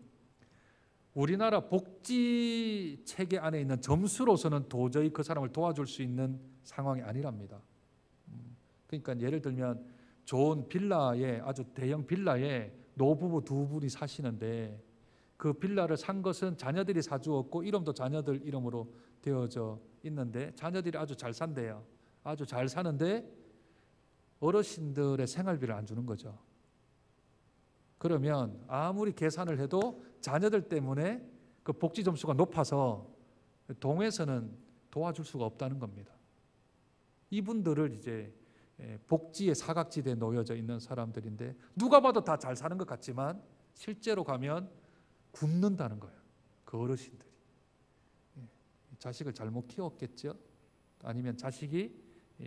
우리나라 복지 체계 안에 있는 점수로서는 도저히 그 사람을 도와줄 수 있는 상황이 아니랍니다. 그러니까 예를 들면 좋은 빌라에, 아주 대형 빌라에 노부부 두 분이 사시는데 그 빌라를 산 것은 자녀들이 사주었고 이름도 자녀들 이름으로 되어져 있는데 자녀들이 아주 잘 산대요. 아주 잘 사는데 어르신들의 생활비를 안 주는 거죠. 그러면 아무리 계산을 해도 자녀들 때문에 그 복지 점수가 높아서 동에서는 도와줄 수가 없다는 겁니다. 이분들을 이제 복지의 사각지대에 놓여져 있는 사람들인데 누가 봐도 다 잘 사는 것 같지만 실제로 가면 굶는다는 거예요. 그 어르신들이. 자식을 잘못 키웠겠죠? 아니면 자식이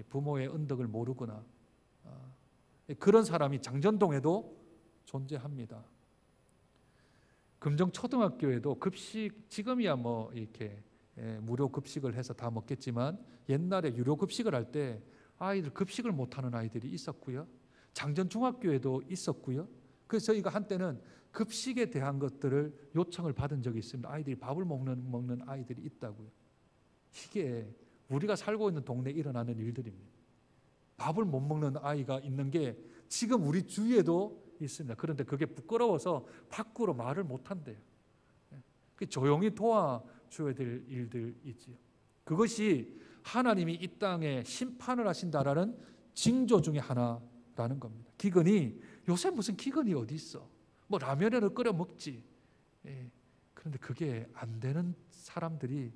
부모의 은덕을 모르거나 그런 사람이 장전동에도 존재합니다. 금정초등학교에도 급식, 지금이야 뭐 이렇게 무료 급식을 해서 다 먹겠지만 옛날에 유료 급식을 할 때 아이들 급식을 못하는 아이들이 있었고요. 장전중학교에도 있었고요. 그래서 저희가 한때는 급식에 대한 것들을 요청을 받은 적이 있습니다. 아이들이 밥을 먹는 아이들이 있다고요. 이게 우리가 살고 있는 동네에 일어나는 일들입니다. 밥을 못 먹는 아이가 있는 게 지금 우리 주위에도 있습니다. 그런데 그게 부끄러워서 밖으로 말을 못한대요. 조용히 도와줘야 될 일들이지요. 그것이 하나님이 이 땅에 심판을 하신다라는 징조 중에 하나라는 겁니다. 기근이, 요새 무슨 기근이 어디 있어? 뭐 라면을 끓여 먹지. 그런데 그게 안 되는 사람들이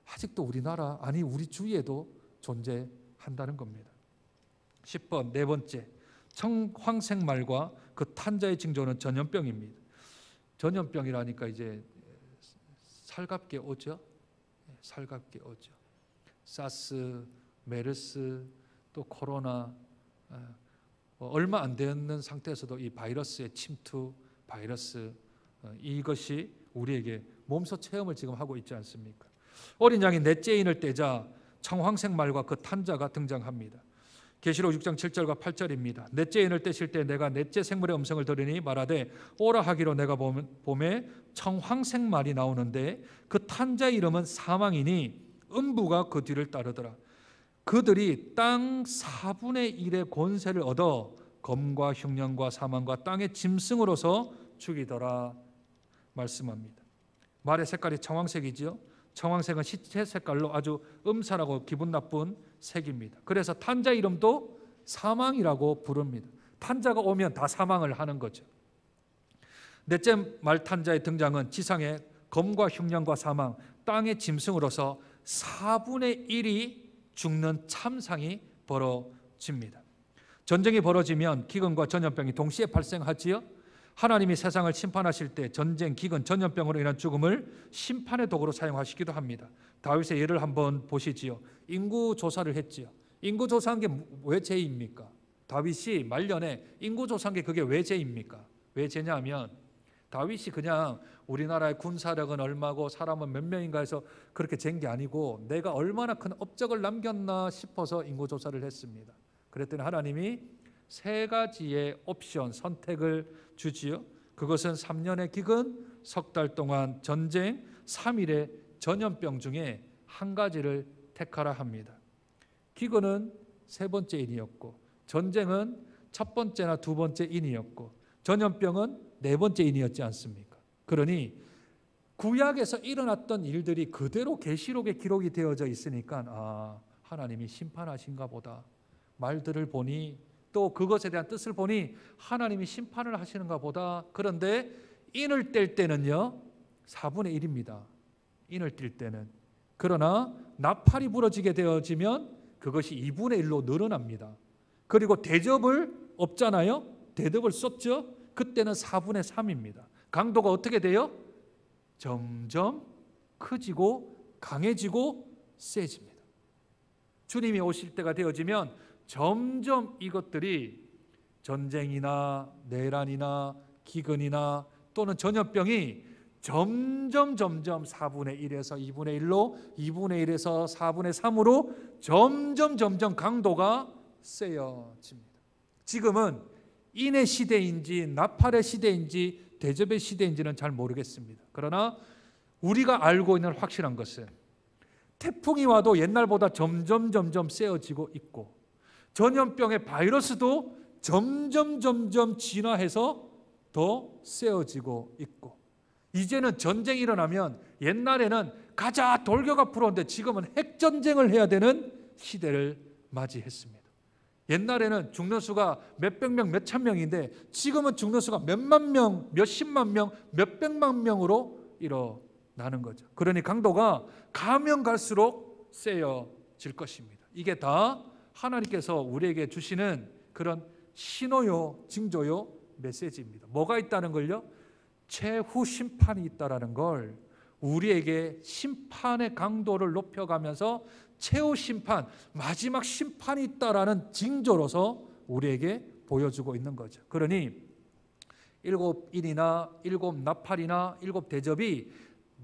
아직도 우리나라, 아니 우리 주위에도 존재한다는 겁니다. 10번, 네 번째, 청황생말과 그 탄자의 징조는 전염병입니다. 전염병이라니까 이제 살갑게 오죠. 살갑게 오죠. 사스, 메르스, 또 코로나, 얼마 안 되는 상태에서도 이 바이러스의 침투, 바이러스, 이것이 우리에게 몸소 체험을 지금 하고 있지 않습니까? 어린 양이 넷째 인을 떼자 청황색 말과 그 탄자가 등장합니다. 계시록 6장 7절과 8절입니다. 넷째 인을 떼실 때 내가 넷째 생물의 음성을 들으니 말하되 오라 하기로 내가 봄에 청황색 말이 나오는데 그 탄자의 이름은 사망이니 음부가 그 뒤를 따르더라. 그들이 땅 4분의 1의 권세를 얻어 검과 흉년과 사망과 땅의 짐승으로서 죽이더라 말씀합니다. 말의 색깔이 청황색이지요. 청황색은 시체 색깔로 아주 음산하고 기분 나쁜 색입니다. 그래서 탄자 이름도 사망이라고 부릅니다. 탄자가 오면 다 사망을 하는 거죠. 넷째 말 탄자의 등장은 지상의 검과 흉년과 사망, 땅의 짐승으로서 4분의 1이 죽는 참상이 벌어집니다. 전쟁이 벌어지면 기근과 전염병이 동시에 발생하지요. 하나님이 세상을 심판하실 때 전쟁, 기근, 전염병으로 인한 죽음을 심판의 도구로 사용하시기도 합니다. 다윗의 예를 한번 보시지요. 인구 조사를 했지요. 인구 조사한 게 왜 죄입니까? 다윗이 말년에 인구 조사한 게 그게 왜 죄입니까? 왜 죄냐면 다윗이 그냥 우리나라의 군사력은 얼마고 사람은 몇 명인가 해서 그렇게 잰 게 아니고 내가 얼마나 큰 업적을 남겼나 싶어서 인구 조사를 했습니다. 그랬더니 하나님이 3가지의 옵션, 선택을 주지요. 그것은 3년의 기근, 석 달 동안 전쟁, 3일의 전염병 중에 한 가지를 택하라 합니다. 기근은 3번째 인이었고, 전쟁은 첫 번째나 2번째 인이었고, 전염병은 4번째 인이었지 않습니까? 그러니 구약에서 일어났던 일들이 그대로 계시록에 기록이 되어져 있으니까 하나님이 심판하신가 보다. 말들을 보니 또 그것에 대한 뜻을 보니 하나님이 심판을 하시는가 보다. 그런데 인을 뗄 때는요 4분의 1입니다. 인을 뗄 때는. 그러나 나팔이 부러지게 되어지면 그것이 2분의 1로 늘어납니다. 그리고 대접을 없잖아요. 대접을 쏟죠. 그때는 4분의 3입니다. 강도가 어떻게 돼요? 점점 커지고 강해지고 세집니다. 주님이 오실 때가 되어지면 점점 이것들이 전쟁이나 내란이나 기근이나 또는 전염병이 점점 4분의 1에서 2분의 1로 2분의 1에서 4분의 3으로 점점 강도가 세어집니다. 지금은 인의 시대인지 나팔의 시대인지 대접의 시대인지는 잘 모르겠습니다. 그러나 우리가 알고 있는 확실한 것은 태풍이 와도 옛날보다 점점 세어지고 있고 전염병의 바이러스도 점점 진화해서 더 세어지고 있고 이제는 전쟁이 일어나면 옛날에는 가자 돌격 앞으로 오는데 지금은 핵전쟁을 해야 되는 시대를 맞이했습니다. 옛날에는 죽는 수가 몇백 명, 몇천 명인데 지금은 죽는 수가 몇만 명, 몇십만 명, 몇백만 명으로 일어나는 거죠. 그러니 강도가 가면 갈수록 세어질 것입니다. 이게 다 하나님께서 우리에게 주시는 그런 신호요, 징조요, 메시지입니다. 뭐가 있다는 걸요? 최후 심판이 있다라는 걸 우리에게 심판의 강도를 높여가면서 최후 심판, 마지막 심판이 있다라는 징조로서 우리에게 보여주고 있는 거죠. 그러니 7인이나 7나팔이나 7대접이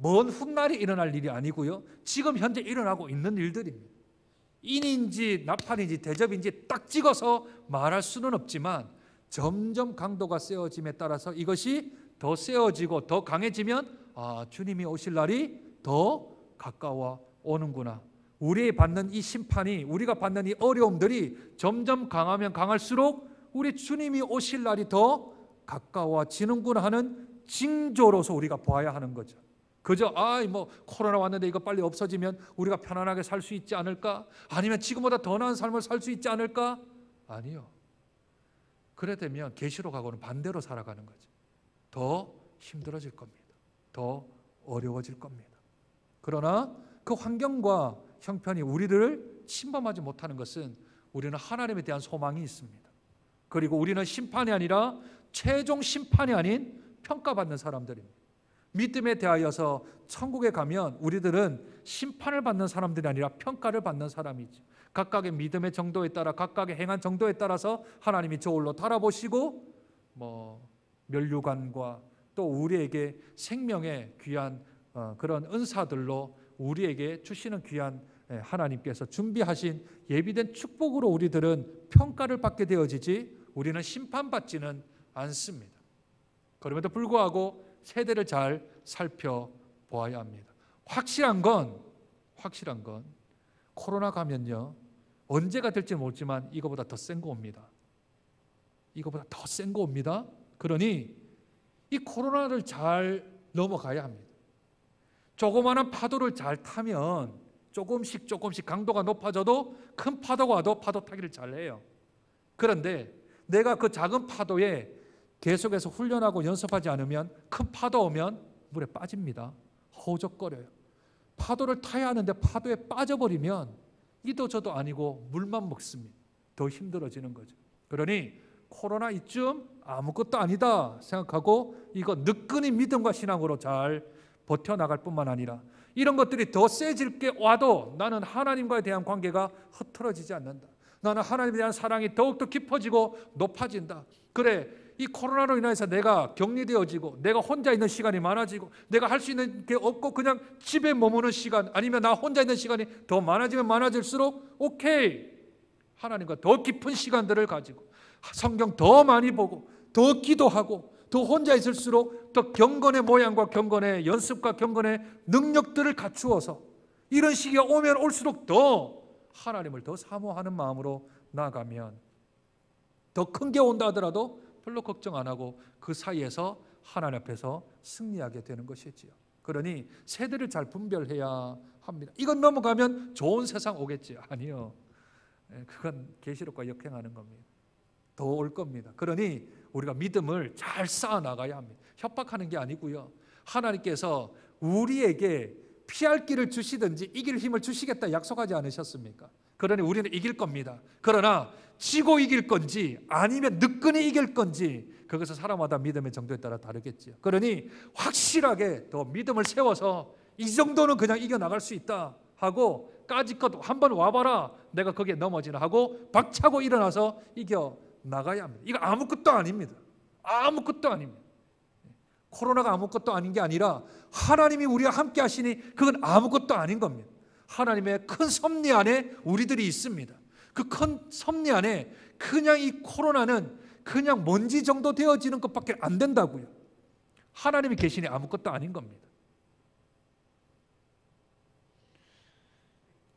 먼 훗날에 일어날 일이 아니고요. 지금 현재 일어나고 있는 일들입니다. 인인지 나팔인지 대접인지 딱 찍어서 말할 수는 없지만 점점 강도가 세어짐에 따라서 이것이 더 세어지고 더 강해지면 주님이 오실 날이 더 가까워 오는구나. 우리가 받는 이 심판이, 우리가 받는 이 어려움들이 점점 강하면 강할수록 우리 주님이 오실 날이 더 가까워지는구나 하는 징조로서 우리가 보아야 하는 거죠. 그저 코로나 왔는데 이거 빨리 없어지면 우리가 편안하게 살 수 있지 않을까? 아니면 지금보다 더 나은 삶을 살 수 있지 않을까? 아니요. 그래 되면 계시록하고는 반대로 살아가는 거죠. 더 힘들어질 겁니다. 더 어려워질 겁니다. 그러나 그 환경과 형편이 우리를 침범하지 못하는 것은 우리는 하나님에 대한 소망이 있습니다. 그리고 우리는 심판이 아니라 최종 심판이 아닌 평가받는 사람들입니다. 믿음에 대하여서 천국에 가면 우리들은 심판을 받는 사람들이 아니라 평가를 받는 사람이죠. 각각의 믿음의 정도에 따라, 각각의 행한 정도에 따라서 하나님이 저울로 달아보시고 면류관과 또 우리에게 생명의 귀한 그런 은사들로 우리에게 주시는 귀한 하나님께서 준비하신 예비된 축복으로 우리들은 평가를 받게 되어지지 우리는 심판받지는 않습니다. 그럼에도 불구하고 세대를 잘 살펴보아야 합니다. 확실한 건 코로나 가면요, 언제가 될지 모르지만 이거보다 더 센 거 옵니다. 이거보다 더 센 거 옵니다. 그러니 이 코로나를 잘 넘어가야 합니다. 조그마한 파도를 잘 타면 조금씩 강도가 높아져도 큰 파도가 와도 파도 타기를 잘해요. 그런데 내가 그 작은 파도에 계속해서 훈련하고 연습하지 않으면 큰 파도 오면 물에 빠집니다. 허우적거려요. 파도를 타야 하는데 파도에 빠져버리면 이도 저도 아니고 물만 먹습니다. 더 힘들어지는 거죠. 그러니 코로나 이쯤 아무것도 아니다 생각하고 이거 느끈히 믿음과 신앙으로 잘 버텨나갈 뿐만 아니라 이런 것들이 더 세질 게 와도 나는 하나님과에 대한 관계가 흐트러지지 않는다. 나는 하나님에 대한 사랑이 더욱더 깊어지고 높아진다. 그래, 이 코로나로 인해서 내가 격리되어지고 내가 혼자 있는 시간이 많아지고 내가 할 수 있는 게 없고 그냥 집에 머무는 시간 아니면 나 혼자 있는 시간이 더 많아지면 많아질수록 오케이, 하나님과 더 깊은 시간들을 가지고 성경 더 많이 보고 더 기도하고 더 혼자 있을수록 더 경건의 모양과 경건의 연습과 경건의 능력들을 갖추어서 이런 시기가 오면 올수록 더 하나님을 더 사모하는 마음으로 나아가면 더 큰 게 온다 하더라도 별로 걱정 안 하고 그 사이에서 하나님 앞에서 승리하게 되는 것이지요. 그러니 세대를 잘 분별해야 합니다. 이건 넘어가면 좋은 세상 오겠지? 아니요. 그건 계시록과 역행하는 겁니다. 더 올 겁니다. 그러니 우리가 믿음을 잘 쌓아 나가야 합니다. 협박하는 게 아니고요. 하나님께서 우리에게 피할 길을 주시든지 이길 힘을 주시겠다 약속하지 않으셨습니까? 그러니 우리는 이길 겁니다. 그러나 지고 이길 건지 아니면 느끈히 이길 건지 그것은 사람마다 믿음의 정도에 따라 다르겠지요. 그러니 확실하게 더 믿음을 세워서 이 정도는 그냥 이겨나갈 수 있다 하고 까짓것 한번 와봐라 내가 거기에 넘어지나 하고 박차고 일어나서 이겨나가야 합니다. 이거 아무것도 아닙니다. 아무것도 아닙니다. 코로나가 아무것도 아닌 게 아니라 하나님이 우리와 함께 하시니 그건 아무것도 아닌 겁니다. 하나님의 큰 섭리 안에 우리들이 있습니다. 그 큰 섭리 안에 그냥 이 코로나는 그냥 먼지 정도 되어지는 것밖에 안 된다고요. 하나님이 계시니 아무것도 아닌 겁니다.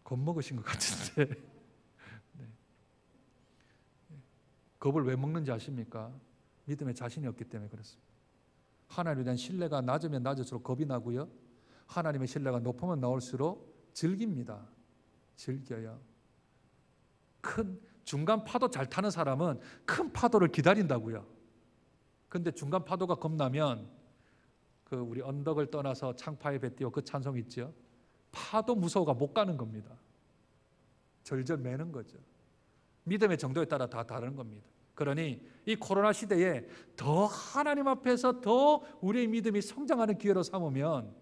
겁먹으신 것 같은데 네. 겁을 왜 먹는지 아십니까? 믿음에 자신이 없기 때문에 그렇습니다. 하나님에 대한 신뢰가 낮으면 낮을수록 겁이 나고요. 하나님의 신뢰가 높으면 나올수록 즐깁니다. 즐겨요. 큰 중간 파도 잘 타는 사람은 큰 파도를 기다린다고요. 근데 중간 파도가 겁나면 그 우리 언덕을 떠나서 창파에 배 띄워 그 찬송 있죠. 파도 무서워가 못 가는 겁니다. 절절 매는 거죠. 믿음의 정도에 따라 다 다른 겁니다. 그러니 이 코로나 시대에 더 하나님 앞에서 더 우리의 믿음이 성장하는 기회로 삼으면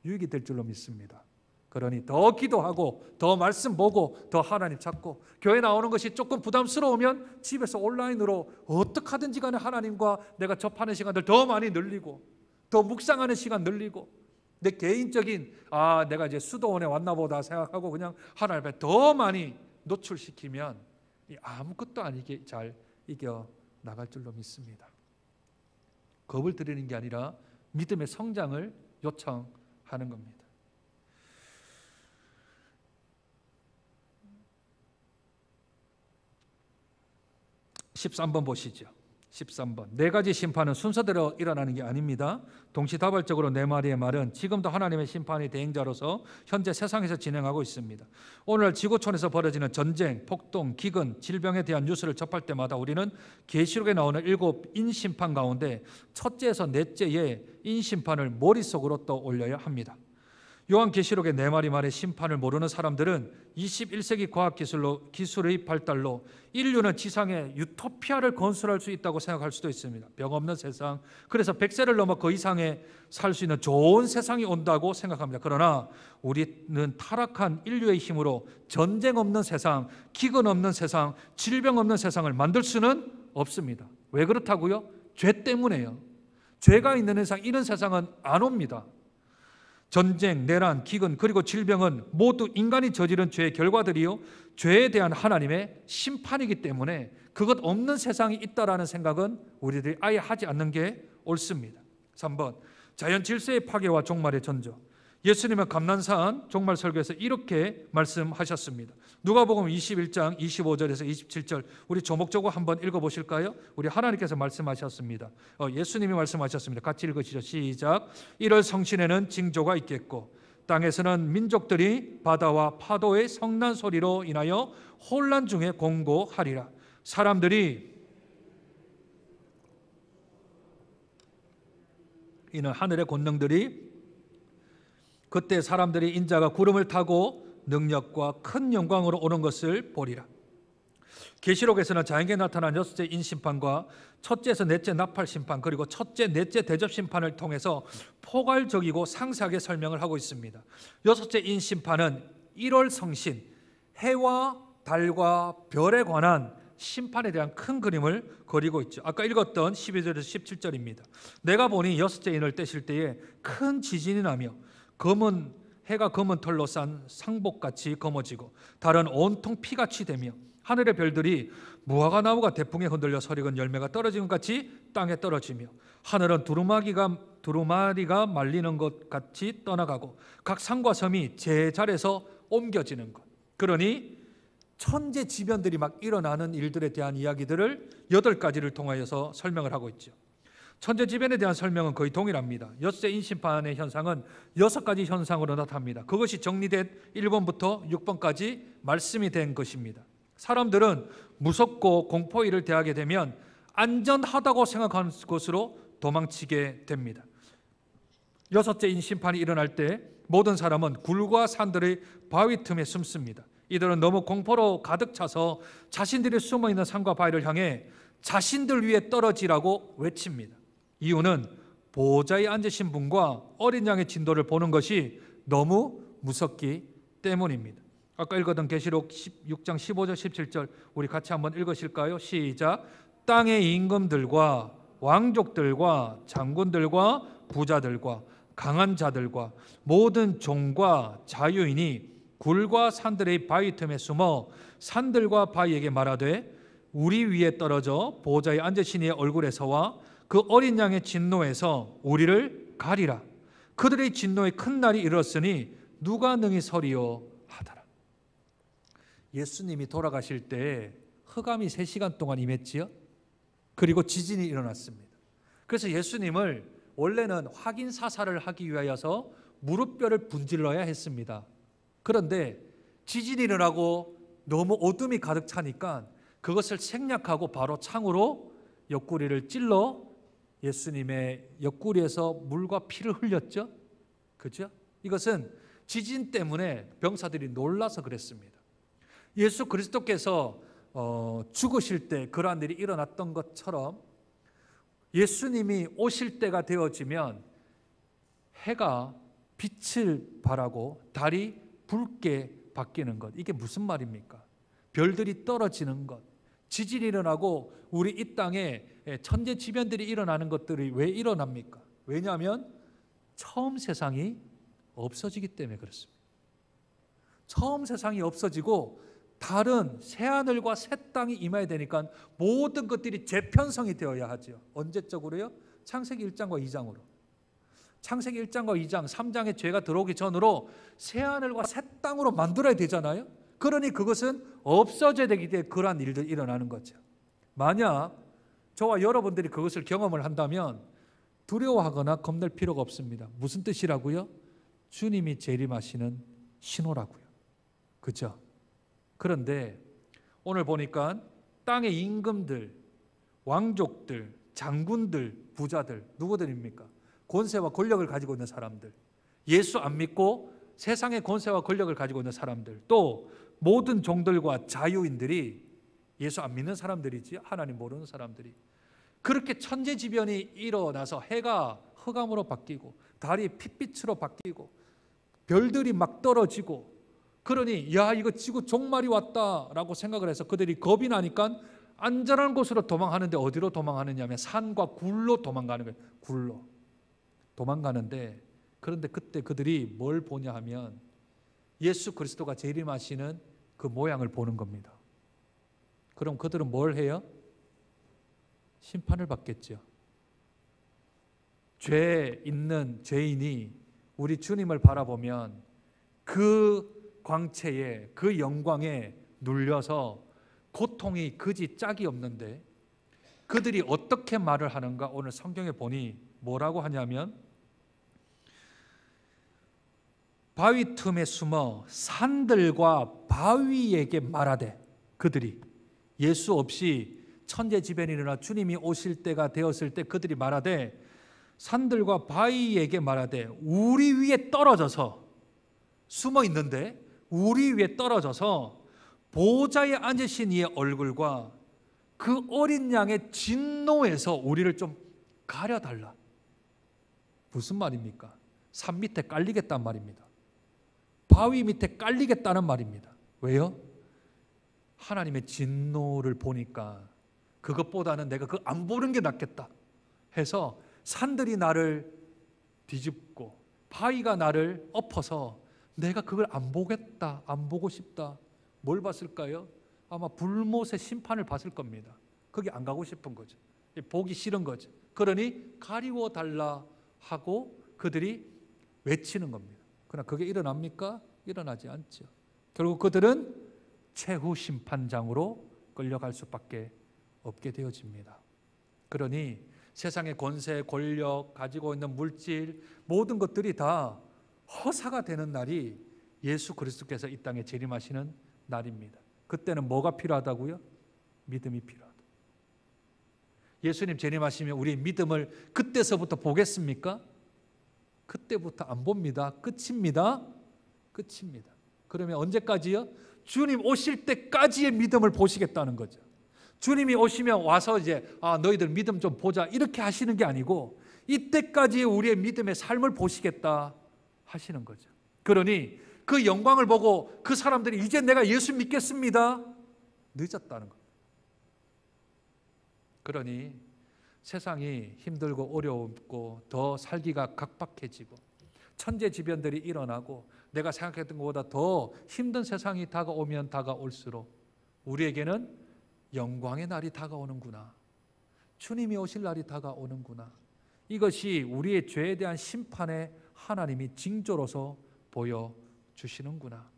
유익이 될 줄로 믿습니다. 그러니 더 기도하고 더 말씀 보고 더 하나님 찾고 교회 나오는 것이 조금 부담스러우면 집에서 온라인으로 어떻게 하든지 간에 하나님과 내가 접하는 시간들 더 많이 늘리고 더 묵상하는 시간 늘리고 내 개인적인 내가 이제 수도원에 왔나 보다 생각하고 그냥 하나님 앞에 더 많이 노출시키면 아무것도 아니게 잘 이겨 나갈 줄로 믿습니다. 겁을 드리는 게 아니라 믿음의 성장을 요청하는 겁니다. 13번 보시죠. 13번. 네 가지 심판은 순서대로 일어나는 게 아닙니다. 동시다발적으로 네 마리의 말은 지금도 하나님의 심판의 대행자로서 현재 세상에서 진행하고 있습니다. 오늘날 지구촌에서 벌어지는 전쟁, 폭동, 기근, 질병에 대한 뉴스를 접할 때마다 우리는 계시록에 나오는 7 인심판 가운데 첫째에서 넷째의 인심판을 머릿속으로 떠올려야 합니다. 요한계시록의 네 마리 말의 심판을 모르는 사람들은 21세기 기술의 발달로 인류는 지상에 유토피아를 건설할 수 있다고 생각할 수도 있습니다. 병 없는 세상, 그래서 100세를 넘어 그 이상에 살 수 있는 좋은 세상이 온다고 생각합니다. 그러나 우리는 타락한 인류의 힘으로 전쟁 없는 세상, 기근 없는 세상, 질병 없는 세상을 만들 수는 없습니다. 왜 그렇다고요? 죄 때문에요. 죄가 있는 이상 이런 세상은 안 옵니다. 전쟁, 내란, 기근, 그리고 질병은 모두 인간이 저지른 죄의 결과들이요, 죄에 대한 하나님의 심판이기 때문에 그것 없는 세상이 있다라는 생각은 우리들이 아예 하지 않는 게 옳습니다. 3번, 자연 질서의 파괴와 종말의 전조. 예수님은 감난산 종말 설교에서 이렇게 말씀하셨습니다. 누가복음 21장 25절에서 27절, 우리 조목조목 한번 읽어보실까요? 우리 하나님께서 말씀하셨습니다. 예수님이 말씀하셨습니다. 같이 읽으시죠. 시작. 이럴 성신에는 징조가 있겠고 땅에서는 민족들이 바다와 파도의 성난 소리로 인하여 혼란 중에 공고하리라. 사람들이 이는 하늘의 권능들이 그때 사람들이 인자가 구름을 타고 능력과 큰 영광으로 오는 것을 보리라. 계시록에서는 자연계에 나타난 여섯째 인심판과 첫째에서 넷째 나팔 심판, 그리고 첫째, 넷째 대접 심판을 통해서 포괄적이고 상세하게 설명을 하고 있습니다. 여섯째 인심판은 1월 성신, 해와 달과 별에 관한 심판에 대한 큰 그림을 그리고 있죠. 아까 읽었던 12절에서 17절입니다. 내가 보니 여섯째 인을 떼실 때에 큰 지진이 나며 해가 검은 털로 싼 상복같이 검어지고 달은 온통 피같이 되며 하늘의 별들이 무화과 나무가 대풍에 흔들려 설익은 열매가 떨어지는 것 같이 땅에 떨어지며 하늘은 두루마리가 말리는 것 같이 떠나가고 각 산과 섬이 제자리에서 옮겨지는 것. 그러니 천재지변들이 막 일어나는 일들에 대한 이야기들을 8가지를 통하여서 설명을 하고 있죠. 천재지변에 대한 설명은 거의 동일합니다. 여섯째 인심판의 현상은 6가지 현상으로 나타납니다. 그것이 정리된 1번부터 6번까지 말씀이 된 것입니다. 사람들은 무섭고 공포일을 대하게 되면 안전하다고 생각하는 곳으로 도망치게 됩니다. 여섯째 인심판이 일어날 때 모든 사람은 굴과 산들의 바위 틈에 숨습니다. 이들은 너무 공포로 가득 차서 자신들이 숨어있는 산과 바위를 향해 자신들 위에 떨어지라고 외칩니다. 이유는 보호자에 앉으신 분과 어린 양의 진도를 보는 것이 너무 무섭기 때문입니다. 아까 읽었던 계시록 6장 15절 17절 우리 같이 한번 읽으실까요? 시작. 땅의 임금들과 왕족들과 장군들과 부자들과 강한 자들과 모든 종과 자유인이 굴과 산들의 바위 틈에 숨어 산들과 바위에게 말하되 우리 위에 떨어져 보호자에 앉으신 이의 얼굴에서와 그 어린 양의 진노에서 우리를 가리라. 그들의 진노의 큰 날이 이르렀으니 누가 능히 서리요 하더라. 예수님이 돌아가실 때 흑암이 3시간 동안 임했지요. 그리고 지진이 일어났습니다. 그래서 예수님을 원래는 확인 사살을 하기 위하여서 무릎뼈를 분질러야 했습니다. 그런데 지진이 일어나고 너무 어둠이 가득 차니까 그것을 생략하고 바로 창으로 옆구리를 찔러 예수님의 옆구리에서 물과 피를 흘렸죠. 그렇죠? 이것은 지진 때문에 병사들이 놀라서 그랬습니다. 예수 그리스도께서 죽으실 때 그러한 일이 일어났던 것처럼 예수님이 오실 때가 되어지면 해가 빛을 발하고 달이 붉게 바뀌는 것, 이게 무슨 말입니까? 별들이 떨어지는 것, 지진이 일어나고 우리 이 땅에 천재지변들이 일어나는 것들이 왜 일어납니까? 왜냐하면 처음 세상이 없어지기 때문에 그렇습니다. 처음 세상이 없어지고 다른 새하늘과 새 땅이 임해야 되니까 모든 것들이 재편성이 되어야 하죠. 언제적으로요? 창세기 1장과 2장으로. 창세기 1장과 2장, 3장에 죄가 들어오기 전으로 새하늘과 새 땅으로 만들어야 되잖아요. 그러니 그것은 없어져야 되기 때문에 그러한 일들이 일어나는 거죠. 만약 저와 여러분들이 그것을 경험을 한다면 두려워하거나 겁낼 필요가 없습니다. 무슨 뜻이라고요? 주님이 재림하시는 신호라고요. 그렇죠? 그런데 오늘 보니까 땅의 임금들, 왕족들, 장군들, 부자들 누구들입니까? 권세와 권력을 가지고 있는 사람들, 예수 안 믿고 세상의 권세와 권력을 가지고 있는 사람들, 또 모든 종들과 자유인들이, 예수 안 믿는 사람들이지, 하나님 모르는 사람들이, 그렇게 천재지변이 일어나서 해가 흑암으로 바뀌고 달이 핏빛으로 바뀌고 별들이 막 떨어지고, 그러니 야, 이거 지구 종말이 왔다라고 생각을 해서 그들이 겁이 나니까 안전한 곳으로 도망하는데, 어디로 도망하느냐 하면 산과 굴로 도망가는 거예요. 굴로 도망가는데, 그런데 그때 그들이 뭘 보냐 하면 예수 그리스도가 재림하시는 그 모양을 보는 겁니다. 그럼 그들은 뭘 해요? 심판을 받겠죠. 죄 있는 죄인이 우리 주님을 바라보면 그 광채에, 그 영광에 눌려서 고통이 그지 짝이 없는데, 그들이 어떻게 말을 하는가 오늘 성경에 보니 뭐라고 하냐면, 바위 틈에 숨어 산들과 바위에게 말하되, 그들이 예수 없이 천재지변이 일어나 주님이 오실 때가 되었을 때 그들이 말하되, 산들과 바위에게 말하되 우리 위에 떨어져서, 숨어 있는데 우리 위에 떨어져서 보좌에 앉으신 이의 얼굴과 그 어린 양의 진노에서 우리를 좀 가려달라. 무슨 말입니까? 산 밑에 깔리겠단 말입니다. 바위 밑에 깔리겠다는 말입니다. 왜요? 하나님의 진노를 보니까 그것보다는 내가 그거 안 보는 게 낫겠다 해서 산들이 나를 뒤집고 바위가 나를 엎어서 내가 그걸 안 보겠다, 안 보고 싶다. 뭘 봤을까요? 아마 불못의 심판을 봤을 겁니다. 거기 안 가고 싶은 거죠. 보기 싫은 거죠. 그러니 가리워 달라 하고 그들이 외치는 겁니다. 그러나 그게 일어납니까? 일어나지 않죠. 결국 그들은 최후 심판장으로 끌려갈 수밖에 없게 되어집니다. 그러니 세상의 권세, 권력, 가지고 있는 물질, 모든 것들이 다 허사가 되는 날이 예수 그리스도께서 이 땅에 재림하시는 날입니다. 그때는 뭐가 필요하다고요? 믿음이 필요하다. 예수님 재림하시면 우리 믿음을 그때서부터 보겠습니까? 그때부터 안 봅니다. 끝입니다. 끝입니다. 그러면 언제까지요? 주님 오실 때까지의 믿음을 보시겠다는 거죠. 주님이 오시면 와서 이제 너희들 믿음 좀 보자 이렇게 하시는 게 아니고, 이때까지의 우리의 믿음의 삶을 보시겠다 하시는 거죠. 그러니 그 영광을 보고 그 사람들이 이제 내가 예수 믿겠습니다, 늦었다는 겁니다. 그러니 세상이 힘들고 어렵고 더 살기가 각박해지고 천재지변들이 일어나고 내가 생각했던 것보다 더 힘든 세상이 다가오면 다가올수록 우리에게는 영광의 날이 다가오는구나, 주님이 오실 날이 다가오는구나, 이것이 우리의 죄에 대한 심판에 하나님이 징조로서 보여주시는구나.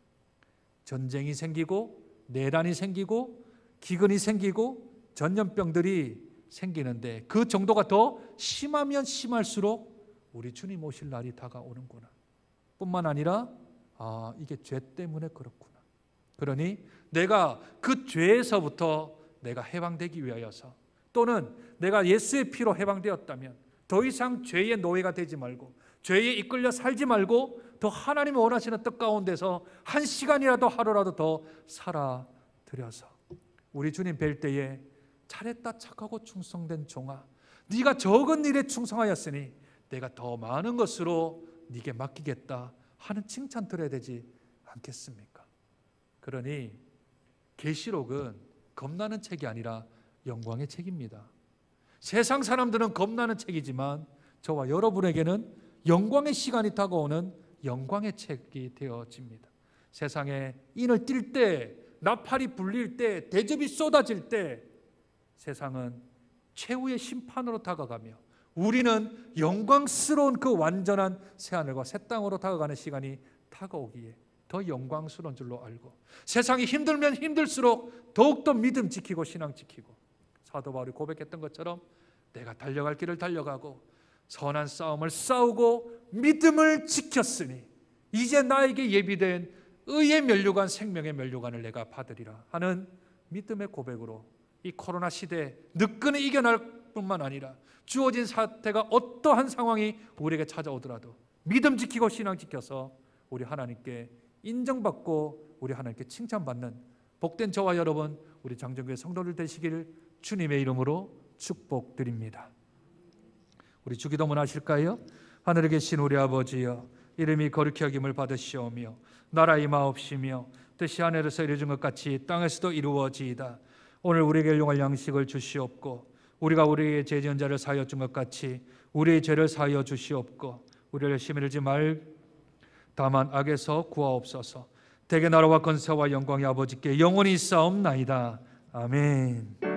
전쟁이 생기고 내란이 생기고 기근이 생기고 전염병들이 생기는데 그 정도가 더 심하면 심할수록 우리 주님 오실 날이 다가오는구나. 뿐만 아니라 이게 죄 때문에 그렇구나. 그러니 내가 그 죄에서부터 내가 해방되기 위하여서, 또는 내가 예수의 피로 해방되었다면 더 이상 죄의 노예가 되지 말고 죄에 이끌려 살지 말고 더 하나님이 원하시는 뜻 가운데서 한 시간이라도 하루라도 더 살아들여서 우리 주님 뵐 때에 잘했다 착하고 충성된 종아, 네가 적은 일에 충성하였으니 내가 더 많은 것으로 네게 맡기겠다 하는 칭찬 들어야 되지 않겠습니까? 그러니 계시록은 겁나는 책이 아니라 영광의 책입니다. 세상 사람들은 겁나는 책이지만 저와 여러분에게는 영광의 시간이 다가오는 영광의 책이 되어집니다. 세상에 인을 띨 때, 나팔이 불릴 때, 대접이 쏟아질 때 세상은 최후의 심판으로 다가가며 우리는 영광스러운 그 완전한 새하늘과 새 땅으로 다가가는 시간이 다가오기에 더 영광스러운 줄로 알고, 세상이 힘들면 힘들수록 더욱더 믿음 지키고 신앙 지키고, 사도 바울이 고백했던 것처럼 내가 달려갈 길을 달려가고 선한 싸움을 싸우고 믿음을 지켰으니 이제 나에게 예비된 의의 면류관, 생명의 면류관을 내가 받으리라 하는 믿음의 고백으로 이 코로나 시대에 느끈히 이겨낼 뿐만 아니라 주어진 사태가 어떠한 상황이 우리에게 찾아오더라도 믿음 지키고 신앙 지켜서 우리 하나님께 인정받고 우리 하나님께 칭찬받는 복된 저와 여러분, 우리 장정교회 성도들 되시기를 주님의 이름으로 축복드립니다. 우리 주기도문 하실까요? 하늘에 계신 우리 아버지여, 이름이 거룩히 여김을 받으시오며 나라 임하옵시며 뜻이 하늘에서 이루어진 것 같이 땅에서도 이루어지이다. 오늘 우리에게 일용할 양식을 주시옵고 우리가 우리에게 죄 지은 자를 사하여 준 것 같이 우리의 죄를 사하여 주시옵고 우리를 열심히 일지 말 다만 악에서 구하옵소서. 대개 나라와 권세와 영광이 아버지께 영원히 있사옵나이다. 아멘.